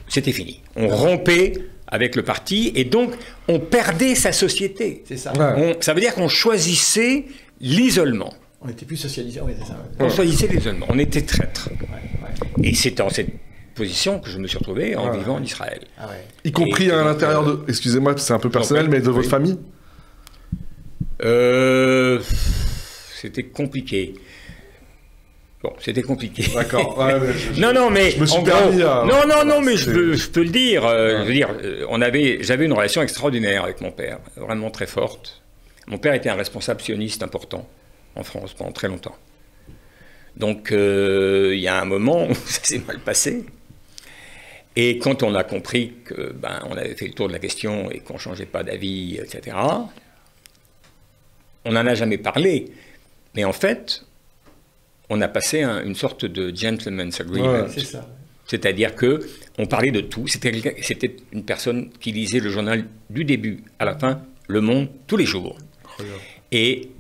Speaker 3: c'était fini. On rompait avec le parti, et donc on perdait sa société.
Speaker 2: C'est ça.
Speaker 1: Ouais.
Speaker 3: Ça veut dire qu'on choisissait l'isolement.
Speaker 2: On était plus socialisés, oui, c'est ça.
Speaker 3: On choisissait l'isolement, on était traîtres.
Speaker 2: Ouais.
Speaker 3: Et c'est dans cette position que je me suis retrouvé en vivant en Israël.
Speaker 2: Ah ouais.
Speaker 1: Y compris à l'intérieur de... Excusez-moi, c'est un peu personnel, mais de votre famille?
Speaker 3: C'était compliqué. Bon, c'était compliqué.
Speaker 1: D'accord. Ouais,
Speaker 3: non, mais
Speaker 1: je me suis
Speaker 3: en
Speaker 1: permis
Speaker 3: gros,
Speaker 1: à...
Speaker 3: non, mais je peux le dire. Je veux dire, j'avais une relation extraordinaire avec mon père, vraiment très forte. Mon père était un responsable sioniste important en France pendant très longtemps. Donc, il y a un moment où ça s'est mal passé. Et quand on a compris que on avait fait le tour de la question et qu'on ne changeait pas d'avis, etc., on n'en a jamais parlé. Mais en fait, on a passé une sorte de gentleman's agreement.
Speaker 1: Ouais,
Speaker 2: c'est ça.
Speaker 3: C'est-à-dire qu'on parlait de tout. C'était une personne qui lisait le journal du début à la fin, Le Monde, tous les jours.
Speaker 1: Incroyable.
Speaker 3: Et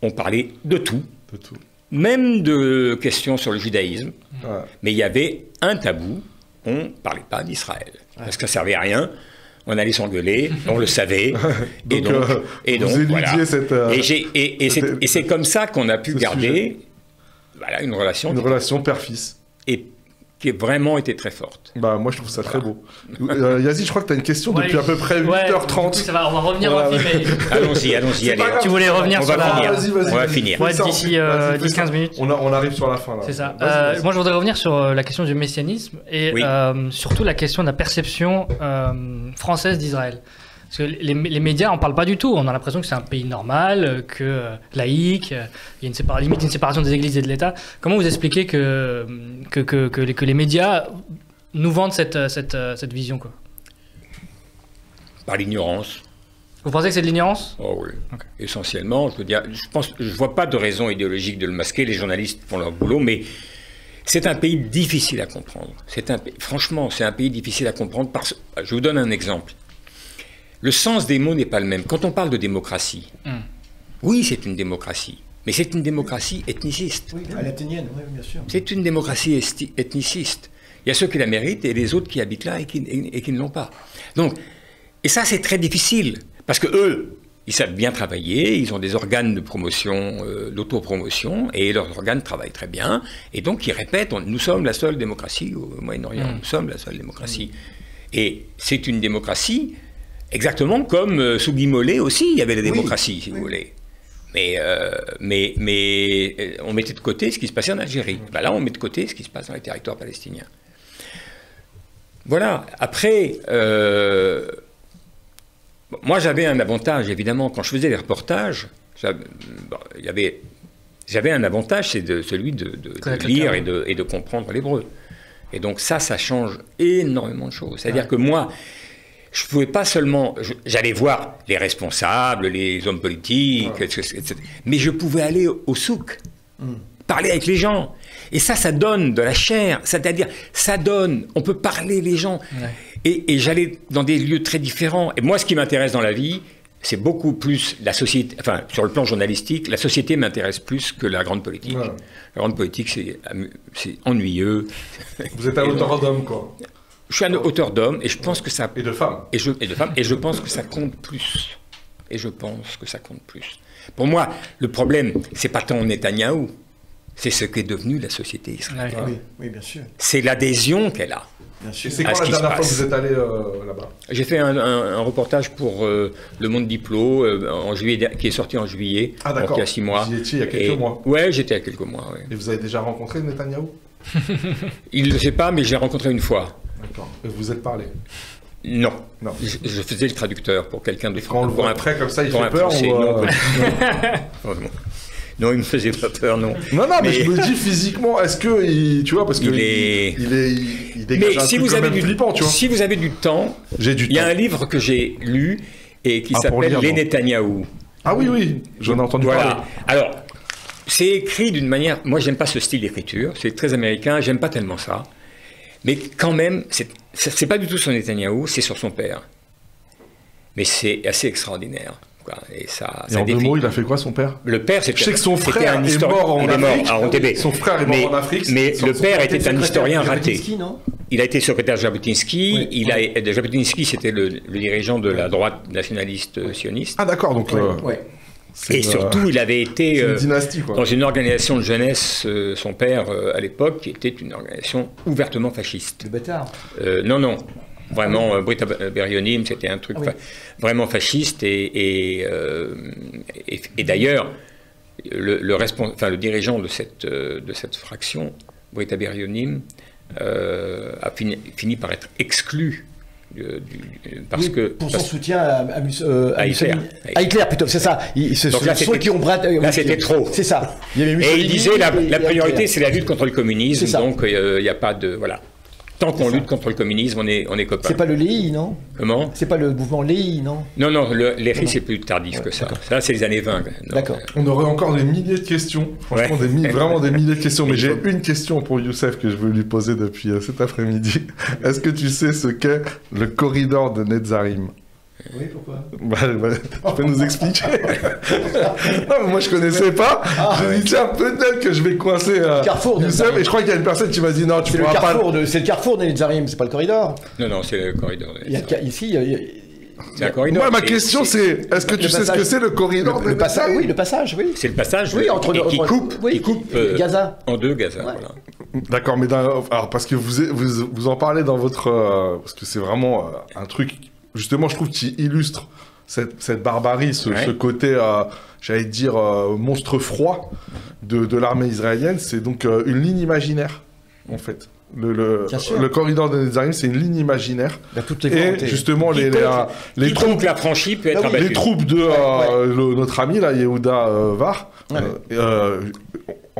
Speaker 3: on parlait de tout.
Speaker 1: De tout.
Speaker 3: Même de questions sur le judaïsme.
Speaker 1: Ouais.
Speaker 3: Mais il y avait un tabou. On ne parlait pas d'Israël. Parce que ça ne servait à rien. On allait s'engueuler, on le savait. et donc
Speaker 1: vous
Speaker 3: voilà.
Speaker 1: éludiez cette...
Speaker 3: Et c'est comme ça qu'on a pu garder une relation.
Speaker 1: Une relation père-fils.
Speaker 3: Et qui a vraiment été très forte.
Speaker 1: Moi, je trouve ça très beau. Yazid, je crois que tu as une question depuis à peu près 8h30.
Speaker 4: Du coup, on va revenir au film.
Speaker 3: Allons-y, allez.
Speaker 4: Tu voulais revenir sur la...
Speaker 3: On va finir.
Speaker 4: Ouais, d'ici 10-15 minutes.
Speaker 1: On arrive sur la fin, là.
Speaker 4: C'est ça.
Speaker 1: Vas-y.
Speaker 4: Moi, je voudrais revenir sur la question du messianisme et surtout la question de la perception française d'Israël. Parce que les médias en parlent pas du tout. On a l'impression que c'est un pays normal, que laïque, il y a limite une séparation des églises et de l'État. Comment vous expliquez que les médias nous vendent cette vision, quoi?
Speaker 3: Par l'ignorance.
Speaker 4: Vous pensez que c'est de l'ignorance?
Speaker 3: Oh oui,
Speaker 4: Okay.
Speaker 3: Essentiellement. Je veux dire, je vois pas de raison idéologique de le masquer. Les journalistes font leur boulot, mais c'est un pays difficile à comprendre. Franchement, c'est un pays difficile à comprendre. Je vous donne un exemple. Le sens des mots n'est pas le même. Quand on parle de démocratie, oui, c'est une démocratie, mais c'est une démocratie ethniciste.
Speaker 2: Oui, à l'athénienne, oui, bien sûr.
Speaker 3: C'est une démocratie ethniciste. Il y a ceux qui la méritent et les autres qui habitent là et qui ne l'ont pas. Donc, et ça, c'est très difficile, parce que eux, ils savent bien travailler, ils ont des organes de promotion, d'autopromotion, et leurs organes travaillent très bien, et donc ils répètent, nous sommes la seule démocratie au Moyen-Orient, nous sommes la seule démocratie. Et c'est une démocratie... Exactement comme sous Guy Mollet aussi, il y avait la démocratie, si vous voulez. Mais on mettait de côté ce qui se passait en Algérie. Là, on met de côté ce qui se passe dans les territoires palestiniens. Voilà. Après, moi, j'avais un avantage, évidemment, quand je faisais des reportages, j'avais un avantage, c'est celui de lire et de comprendre l'hébreu. Et donc ça change énormément de choses. C'est-à-dire que moi... Je ne pouvais pas seulement... J'allais voir les responsables, les hommes politiques, etc. Mais je pouvais aller au souk. parler avec les gens. Et ça donne de la chair. C'est-à-dire, ça donne, on peut parler les gens. Ouais. Et j'allais dans des lieux très différents. Et moi, ce qui m'intéresse dans la vie, c'est beaucoup plus la société, enfin, sur le plan journalistique, la société m'intéresse plus que la grande politique. Ouais. La grande politique, c'est ennuyeux.
Speaker 1: Vous êtes un auteur d'homme, quoi.
Speaker 3: Je suis un auteur d'hommes, et je pense que ça...
Speaker 1: Et de femmes.
Speaker 3: Et de femmes, et je pense que ça compte plus. Et je pense que ça compte plus. Pour moi, le problème, c'est pas tant Netanyahou, c'est ce qu'est devenu la société israélienne.
Speaker 2: Oui, oui, bien sûr.
Speaker 3: C'est l'adhésion qu'elle a.
Speaker 1: C'est quand la dernière fois que vous êtes allé là-bas?
Speaker 3: J'ai fait un reportage pour Le Monde Diplo en juillet, qui est sorti en juillet,
Speaker 1: ah, d'accord.
Speaker 3: Il y a 6 mois.
Speaker 1: Vous y étiez il y a quelques mois?
Speaker 3: Ouais, j'étais il y a quelques mois. Ouais.
Speaker 1: Et vous avez déjà rencontré Netanyahou?
Speaker 3: Il ne le sait pas, mais je l'ai rencontré une fois.
Speaker 1: D'accord. Et vous êtes parlé?
Speaker 3: Non. Je faisais le traducteur pour quelqu'un de...
Speaker 1: Quand on le voit près comme ça, il fait peur ou...
Speaker 3: Non, il me faisait pas peur, non.
Speaker 1: Non, mais je me dis physiquement, est-ce que, tu vois, parce que il dégage un truc quand même flippant, tu vois.
Speaker 3: Si vous avez du temps, il y a un livre que j'ai lu et qui s'appelle Les Netanyahou.
Speaker 1: Ah oui, j'en ai entendu parler.
Speaker 3: Alors, c'est écrit d'une manière... Moi, j'aime pas ce style d'écriture, c'est très américain, j'aime pas tellement ça. Mais quand même, c'est pas du tout sur Netanyahou, c'est sur son père. Mais c'est assez extraordinaire. Et
Speaker 1: en 2 mots, il a fait quoi, son père?
Speaker 3: Le père, c'était...
Speaker 1: Je sais que son frère est mort en Afrique.
Speaker 3: Son frère est mort en Afrique. Mais le père était un historien raté. Il a été secrétaire de Jabotinsky. Oui. Jabotinsky, c'était le dirigeant de la droite nationaliste sioniste.
Speaker 1: Ah d'accord, donc...
Speaker 3: Et surtout, il avait été
Speaker 1: dynastie,
Speaker 3: dans une organisation de jeunesse, son père, à l'époque, qui était une organisation ouvertement fasciste.
Speaker 2: Le bâtard.
Speaker 3: Non. Vraiment, Brita Berionim, c'était un truc vraiment fasciste. Et d'ailleurs, le dirigeant de cette fraction, Brita Berionim, a fini par être exclu.
Speaker 2: Pour son soutien à Hitler. À Hitler, plutôt, c'est ça.
Speaker 3: Donc là, c'était trop.
Speaker 2: C'est ça.
Speaker 3: Et il disait la priorité, c'est la lutte contre le communisme. Donc, il n'y a pas de... Voilà. Tant qu'on lutte contre le communisme, on est copains.
Speaker 2: C'est pas le LEI, non?
Speaker 3: Comment?
Speaker 2: C'est pas le mouvement LEI, non?
Speaker 3: Non, l'ERI, c'est plus tardif que ça. Ça, c'est les années 20.
Speaker 2: D'accord.
Speaker 1: On aurait encore des milliers de questions. Franchement, vraiment des milliers de questions. Mais j'ai une question pour Youssef que je veux lui poser depuis cet après-midi. Est-ce que tu sais ce qu'est le corridor de Netzarim?
Speaker 2: Oui, pourquoi?
Speaker 1: Tu peux nous expliquer? Non, mais moi je connaissais pas. J'ai dit tiens, peut-être que je vais coincer
Speaker 2: Carrefour
Speaker 1: Youssef, et je crois qu'il y a une personne qui m'a dit non, tu pourras pas.
Speaker 2: C'est le carrefour de Netzarim, c'est pas le corridor.
Speaker 3: Non, c'est le corridor.
Speaker 2: Ici,
Speaker 3: c'est un corridor.
Speaker 1: Moi, ma question c'est est-ce que tu sais ce que c'est le corridor?
Speaker 2: Le passage, oui, le passage, oui.
Speaker 3: C'est le passage qui coupe
Speaker 2: Gaza.
Speaker 3: En deux Gaza.
Speaker 2: Ouais.
Speaker 3: Voilà.
Speaker 1: D'accord, mais alors parce que vous en parlez dans votre parce que c'est vraiment un truc. Justement, je trouve qu'il illustre cette barbarie, ce côté, j'allais dire, monstre froid de l'armée israélienne. C'est donc une ligne imaginaire, en fait. Le corridor de Netzarim, c'est une ligne imaginaire. Et justement, les troupes
Speaker 3: la franchie peut être abattue.
Speaker 1: Les troupes de notre ami, là, Yehuda Var,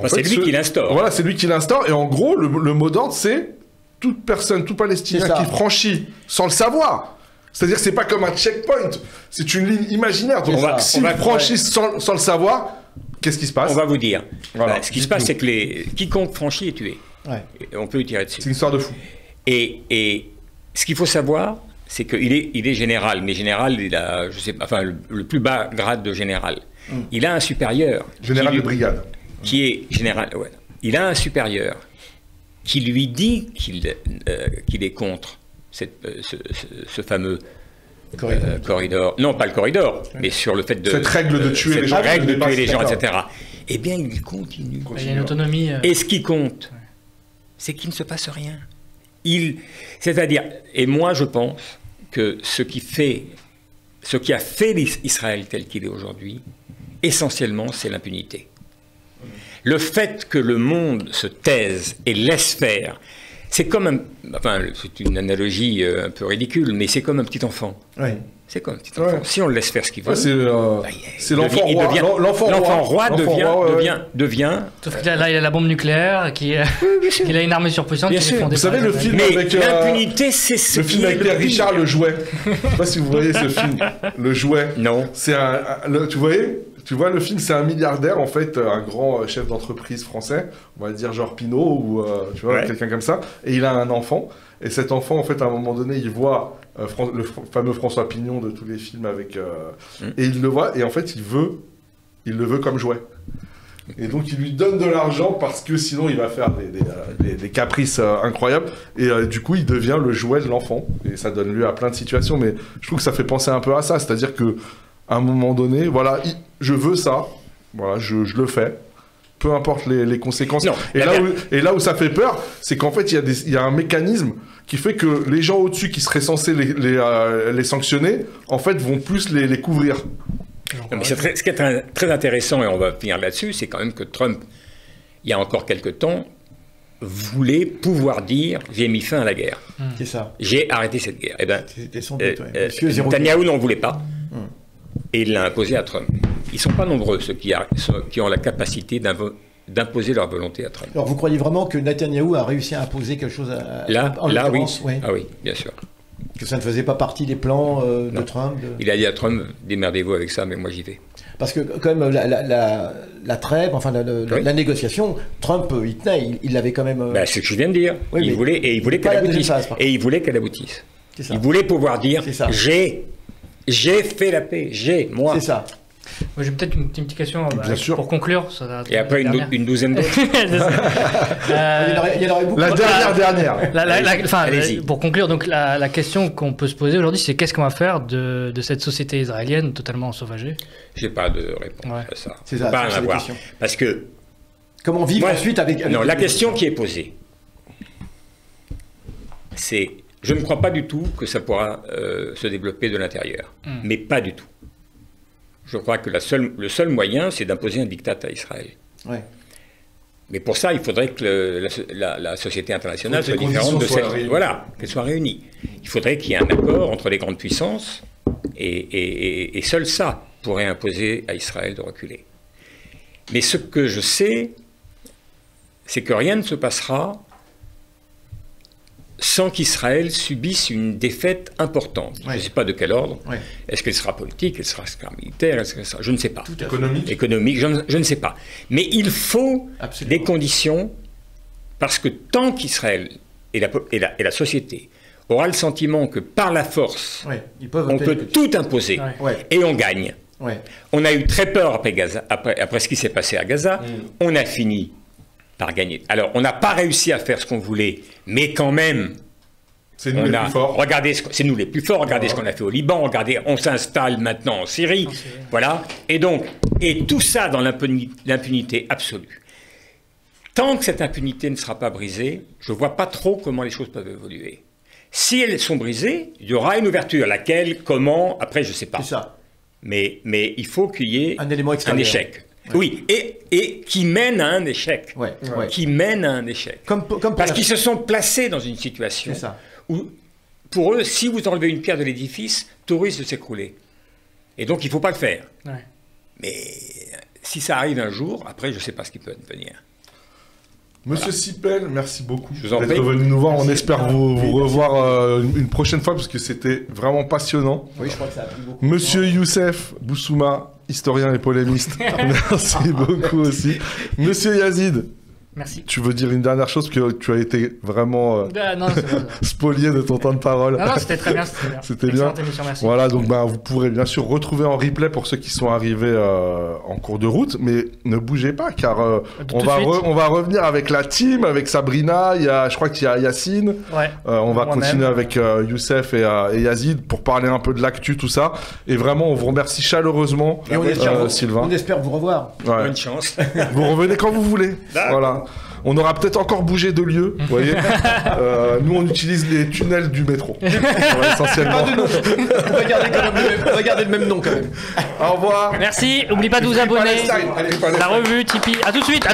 Speaker 3: c'est lui qui l'instaure.
Speaker 1: Voilà, c'est lui qui l'instaure. Et en gros, le mot d'ordre, c'est toute personne, tout Palestinien qui franchit sans le savoir. C'est-à-dire que c'est pas comme un checkpoint, c'est une ligne imaginaire. Donc s'ils franchissent sans le savoir, qu'est-ce qui se passe?
Speaker 3: On va vous dire. Voilà. Ce qui se passe, c'est que quiconque franchit est tué. Et on peut lui tirer dessus.
Speaker 1: C'est une histoire de fou.
Speaker 3: Et ce qu'il faut savoir, c'est qu'il est général, mais général, il a, je sais pas, enfin, le plus bas grade de général. Il a un supérieur.
Speaker 1: Général de brigade.
Speaker 3: Qui est général, ouais. Il a un supérieur qui lui dit qu'il est contre ce fameux corridor. Non, pas le corridor, mais sur le fait de...
Speaker 1: Cette règle de tuer les gens.
Speaker 3: Cette règle de tuer les gens, etc. Eh bien, il continue.
Speaker 4: Il y a une autonomie...
Speaker 3: Et ce qui compte, c'est qu'il ne se passe rien. C'est-à-dire, et moi je pense que ce qui a fait Israël tel qu'il est aujourd'hui, essentiellement, c'est l'impunité. Le fait que le monde se taise et laisse faire, c'est comme c'est une analogie un peu ridicule, mais c'est comme un petit enfant.
Speaker 2: Oui.
Speaker 3: C'est comme un petit enfant. Si on le laisse faire ce qu'il veut,
Speaker 1: c'est l'enfant roi.
Speaker 3: L'enfant roi devient.
Speaker 4: Sauf que là, il a la bombe nucléaire, qu'il a une armée surpuissante.
Speaker 1: Bien sûr. Vous savez le film avec
Speaker 3: l'impunité, c'est ce
Speaker 1: le film avec Pierre Richard, Le Jouet. Je sais pas si vous voyez ce film, Le Jouet.
Speaker 3: Non.
Speaker 1: C'est tu voyez? Tu vois, le film, c'est un milliardaire, en fait, un grand chef d'entreprise français, on va dire genre Pinault, ou tu vois, quelqu'un comme ça, et il a un enfant, et cet enfant, en fait, à un moment donné, il voit le fameux François Pignon de tous les films avec... et il le voit, et en fait, il le veut comme jouet. Et donc, il lui donne de l'argent parce que sinon, il va faire des caprices incroyables. Et du coup, il devient le jouet de l'enfant. Et ça donne lieu à plein de situations. Mais je trouve que ça fait penser un peu à ça. C'est-à-dire qu'à un moment donné, voilà, je veux ça. Voilà, je le fais. Peu importe les conséquences.
Speaker 3: Non,
Speaker 1: et là où ça fait peur, c'est qu'en fait, il y a un mécanisme qui fait que les gens au-dessus qui seraient censés les sanctionner, en fait, vont plus les couvrir.
Speaker 3: Non, mais ce qui est très intéressant, et on va finir là-dessus, c'est quand même que Trump, il y a encore quelque temps, voulait pouvoir dire « j'ai mis fin à la guerre ».
Speaker 2: C'est ça.
Speaker 3: J'ai arrêté cette guerre. Eh ben,
Speaker 2: c'était son but,
Speaker 3: Netanyahou n'en voulait pas, et il l'a imposé à Trump. Ils ne sont pas nombreux, ceux qui ont la capacité d'imposer leur volonté à Trump.
Speaker 2: Alors vous croyez vraiment que Netanyahou a réussi à imposer quelque chose
Speaker 3: là, oui.
Speaker 2: Ouais.
Speaker 3: Ah oui, bien sûr.
Speaker 2: Que ça ne faisait pas partie des plans de Trump
Speaker 3: Il a dit à Trump, démerdez-vous avec ça, mais moi j'y vais.
Speaker 2: Parce que quand même, la trêve, enfin la négociation, Trump, il tenait, il l'avait quand même...
Speaker 3: Ben, c'est ce que je viens de dire. Oui, il voulait qu'elle aboutisse. Et il voulait qu'elle aboutisse. Il voulait pouvoir dire, j'ai fait la paix, moi.
Speaker 2: C'est ça.
Speaker 4: Moi, j'ai peut-être une petite question pour conclure.
Speaker 3: Et après une douzaine d'autres.
Speaker 2: Il y en aurait beaucoup.
Speaker 1: La dernière.
Speaker 4: Pour conclure, donc la question qu'on peut se poser aujourd'hui, c'est qu'est-ce qu'on va faire de cette société israélienne totalement ensauvagée?
Speaker 3: J'ai pas de réponse à ça.
Speaker 2: C'est ça,
Speaker 3: pas
Speaker 2: c'est
Speaker 3: en avoir. Parce que
Speaker 2: comment vivre ensuite avec
Speaker 3: non, la question qui est posée, c'est je ne crois pas du tout que ça pourra se développer de l'intérieur, mais pas du tout. Je crois que le seul moyen, c'est d'imposer un diktat à Israël.
Speaker 2: Ouais.
Speaker 3: Mais pour ça, il faudrait que la société internationale soit différente de celle... Voilà, qu'elle soit réunie. Il faudrait qu'il y ait un accord entre les grandes puissances, et seul ça pourrait imposer à Israël de reculer. Mais ce que je sais, c'est que rien ne se passera sans qu'Israël subisse une défaite importante. Je ne sais pas de quel ordre. Est-ce qu'elle sera politique, elle sera militaire, je ne sais pas. Économique, je ne sais pas. Mais il faut des conditions, parce que tant qu'Israël et la société aura le sentiment que par la force, on peut tout imposer, et on gagne. On a eu très peur après ce qui s'est passé à Gaza, on a fini par gagner. Alors, on n'a pas réussi à faire ce qu'on voulait, mais quand même,
Speaker 1: c'est nous les plus forts.
Speaker 3: Regardez, c'est nous les plus forts. Regardez ce qu'on a fait au Liban. Regardez, on s'installe maintenant en Syrie. Voilà. Et tout ça dans l'impunité absolue. Tant que cette impunité ne sera pas brisée, je ne vois pas trop comment les choses peuvent évoluer. Si elles sont brisées, il y aura une ouverture. Laquelle, comment, après, je ne sais pas.
Speaker 2: C'est ça.
Speaker 3: Mais il faut qu'il y ait
Speaker 2: un
Speaker 3: échec. Oui, et qui mène à un échec. Qui mène à un échec. Parce qu'ils se sont placés dans une situation où, pour eux, si vous enlevez une pierre de l'édifice, tout risque de s'écrouler. Et donc, il ne faut pas le faire. Mais si ça arrive un jour, après, je ne sais pas ce qui peut advenir.
Speaker 1: Monsieur Sipel, merci beaucoup
Speaker 3: d'être
Speaker 1: venu nous voir. On espère vous revoir une prochaine fois parce que c'était vraiment passionnant.
Speaker 2: Oui, je crois que ça a plu beaucoup.
Speaker 1: Monsieur Youssef Boussouma, historien et polémiste, merci beaucoup aussi. Monsieur Yazid,
Speaker 4: merci.
Speaker 1: Tu veux dire une dernière chose, parce que tu as été vraiment spolié de ton temps de parole.
Speaker 4: Non, c'était très bien.
Speaker 1: C'était bien.
Speaker 4: Émission, merci.
Speaker 1: Voilà, donc vous pourrez bien sûr retrouver en replay pour ceux qui sont arrivés en cours de route, mais ne bougez pas, car on va revenir avec la team, avec Sabrina, je crois qu'il y a Yacine. On va continuer avec Youssef et Yazid pour parler un peu de l'actu, tout ça. Et vraiment, on vous remercie chaleureusement, Sylvain.
Speaker 2: On espère vous revoir.
Speaker 3: Bonne chance.
Speaker 1: Vous revenez quand vous voulez. Voilà. On aura peut-être encore bougé de lieu, vous voyez. Nous, on utilise les tunnels du métro, essentiellement.
Speaker 2: On va garder le même nom quand même.
Speaker 1: Au revoir.
Speaker 4: Merci. N'oublie pas de vous abonner. La revue Tipeee. À tout de suite.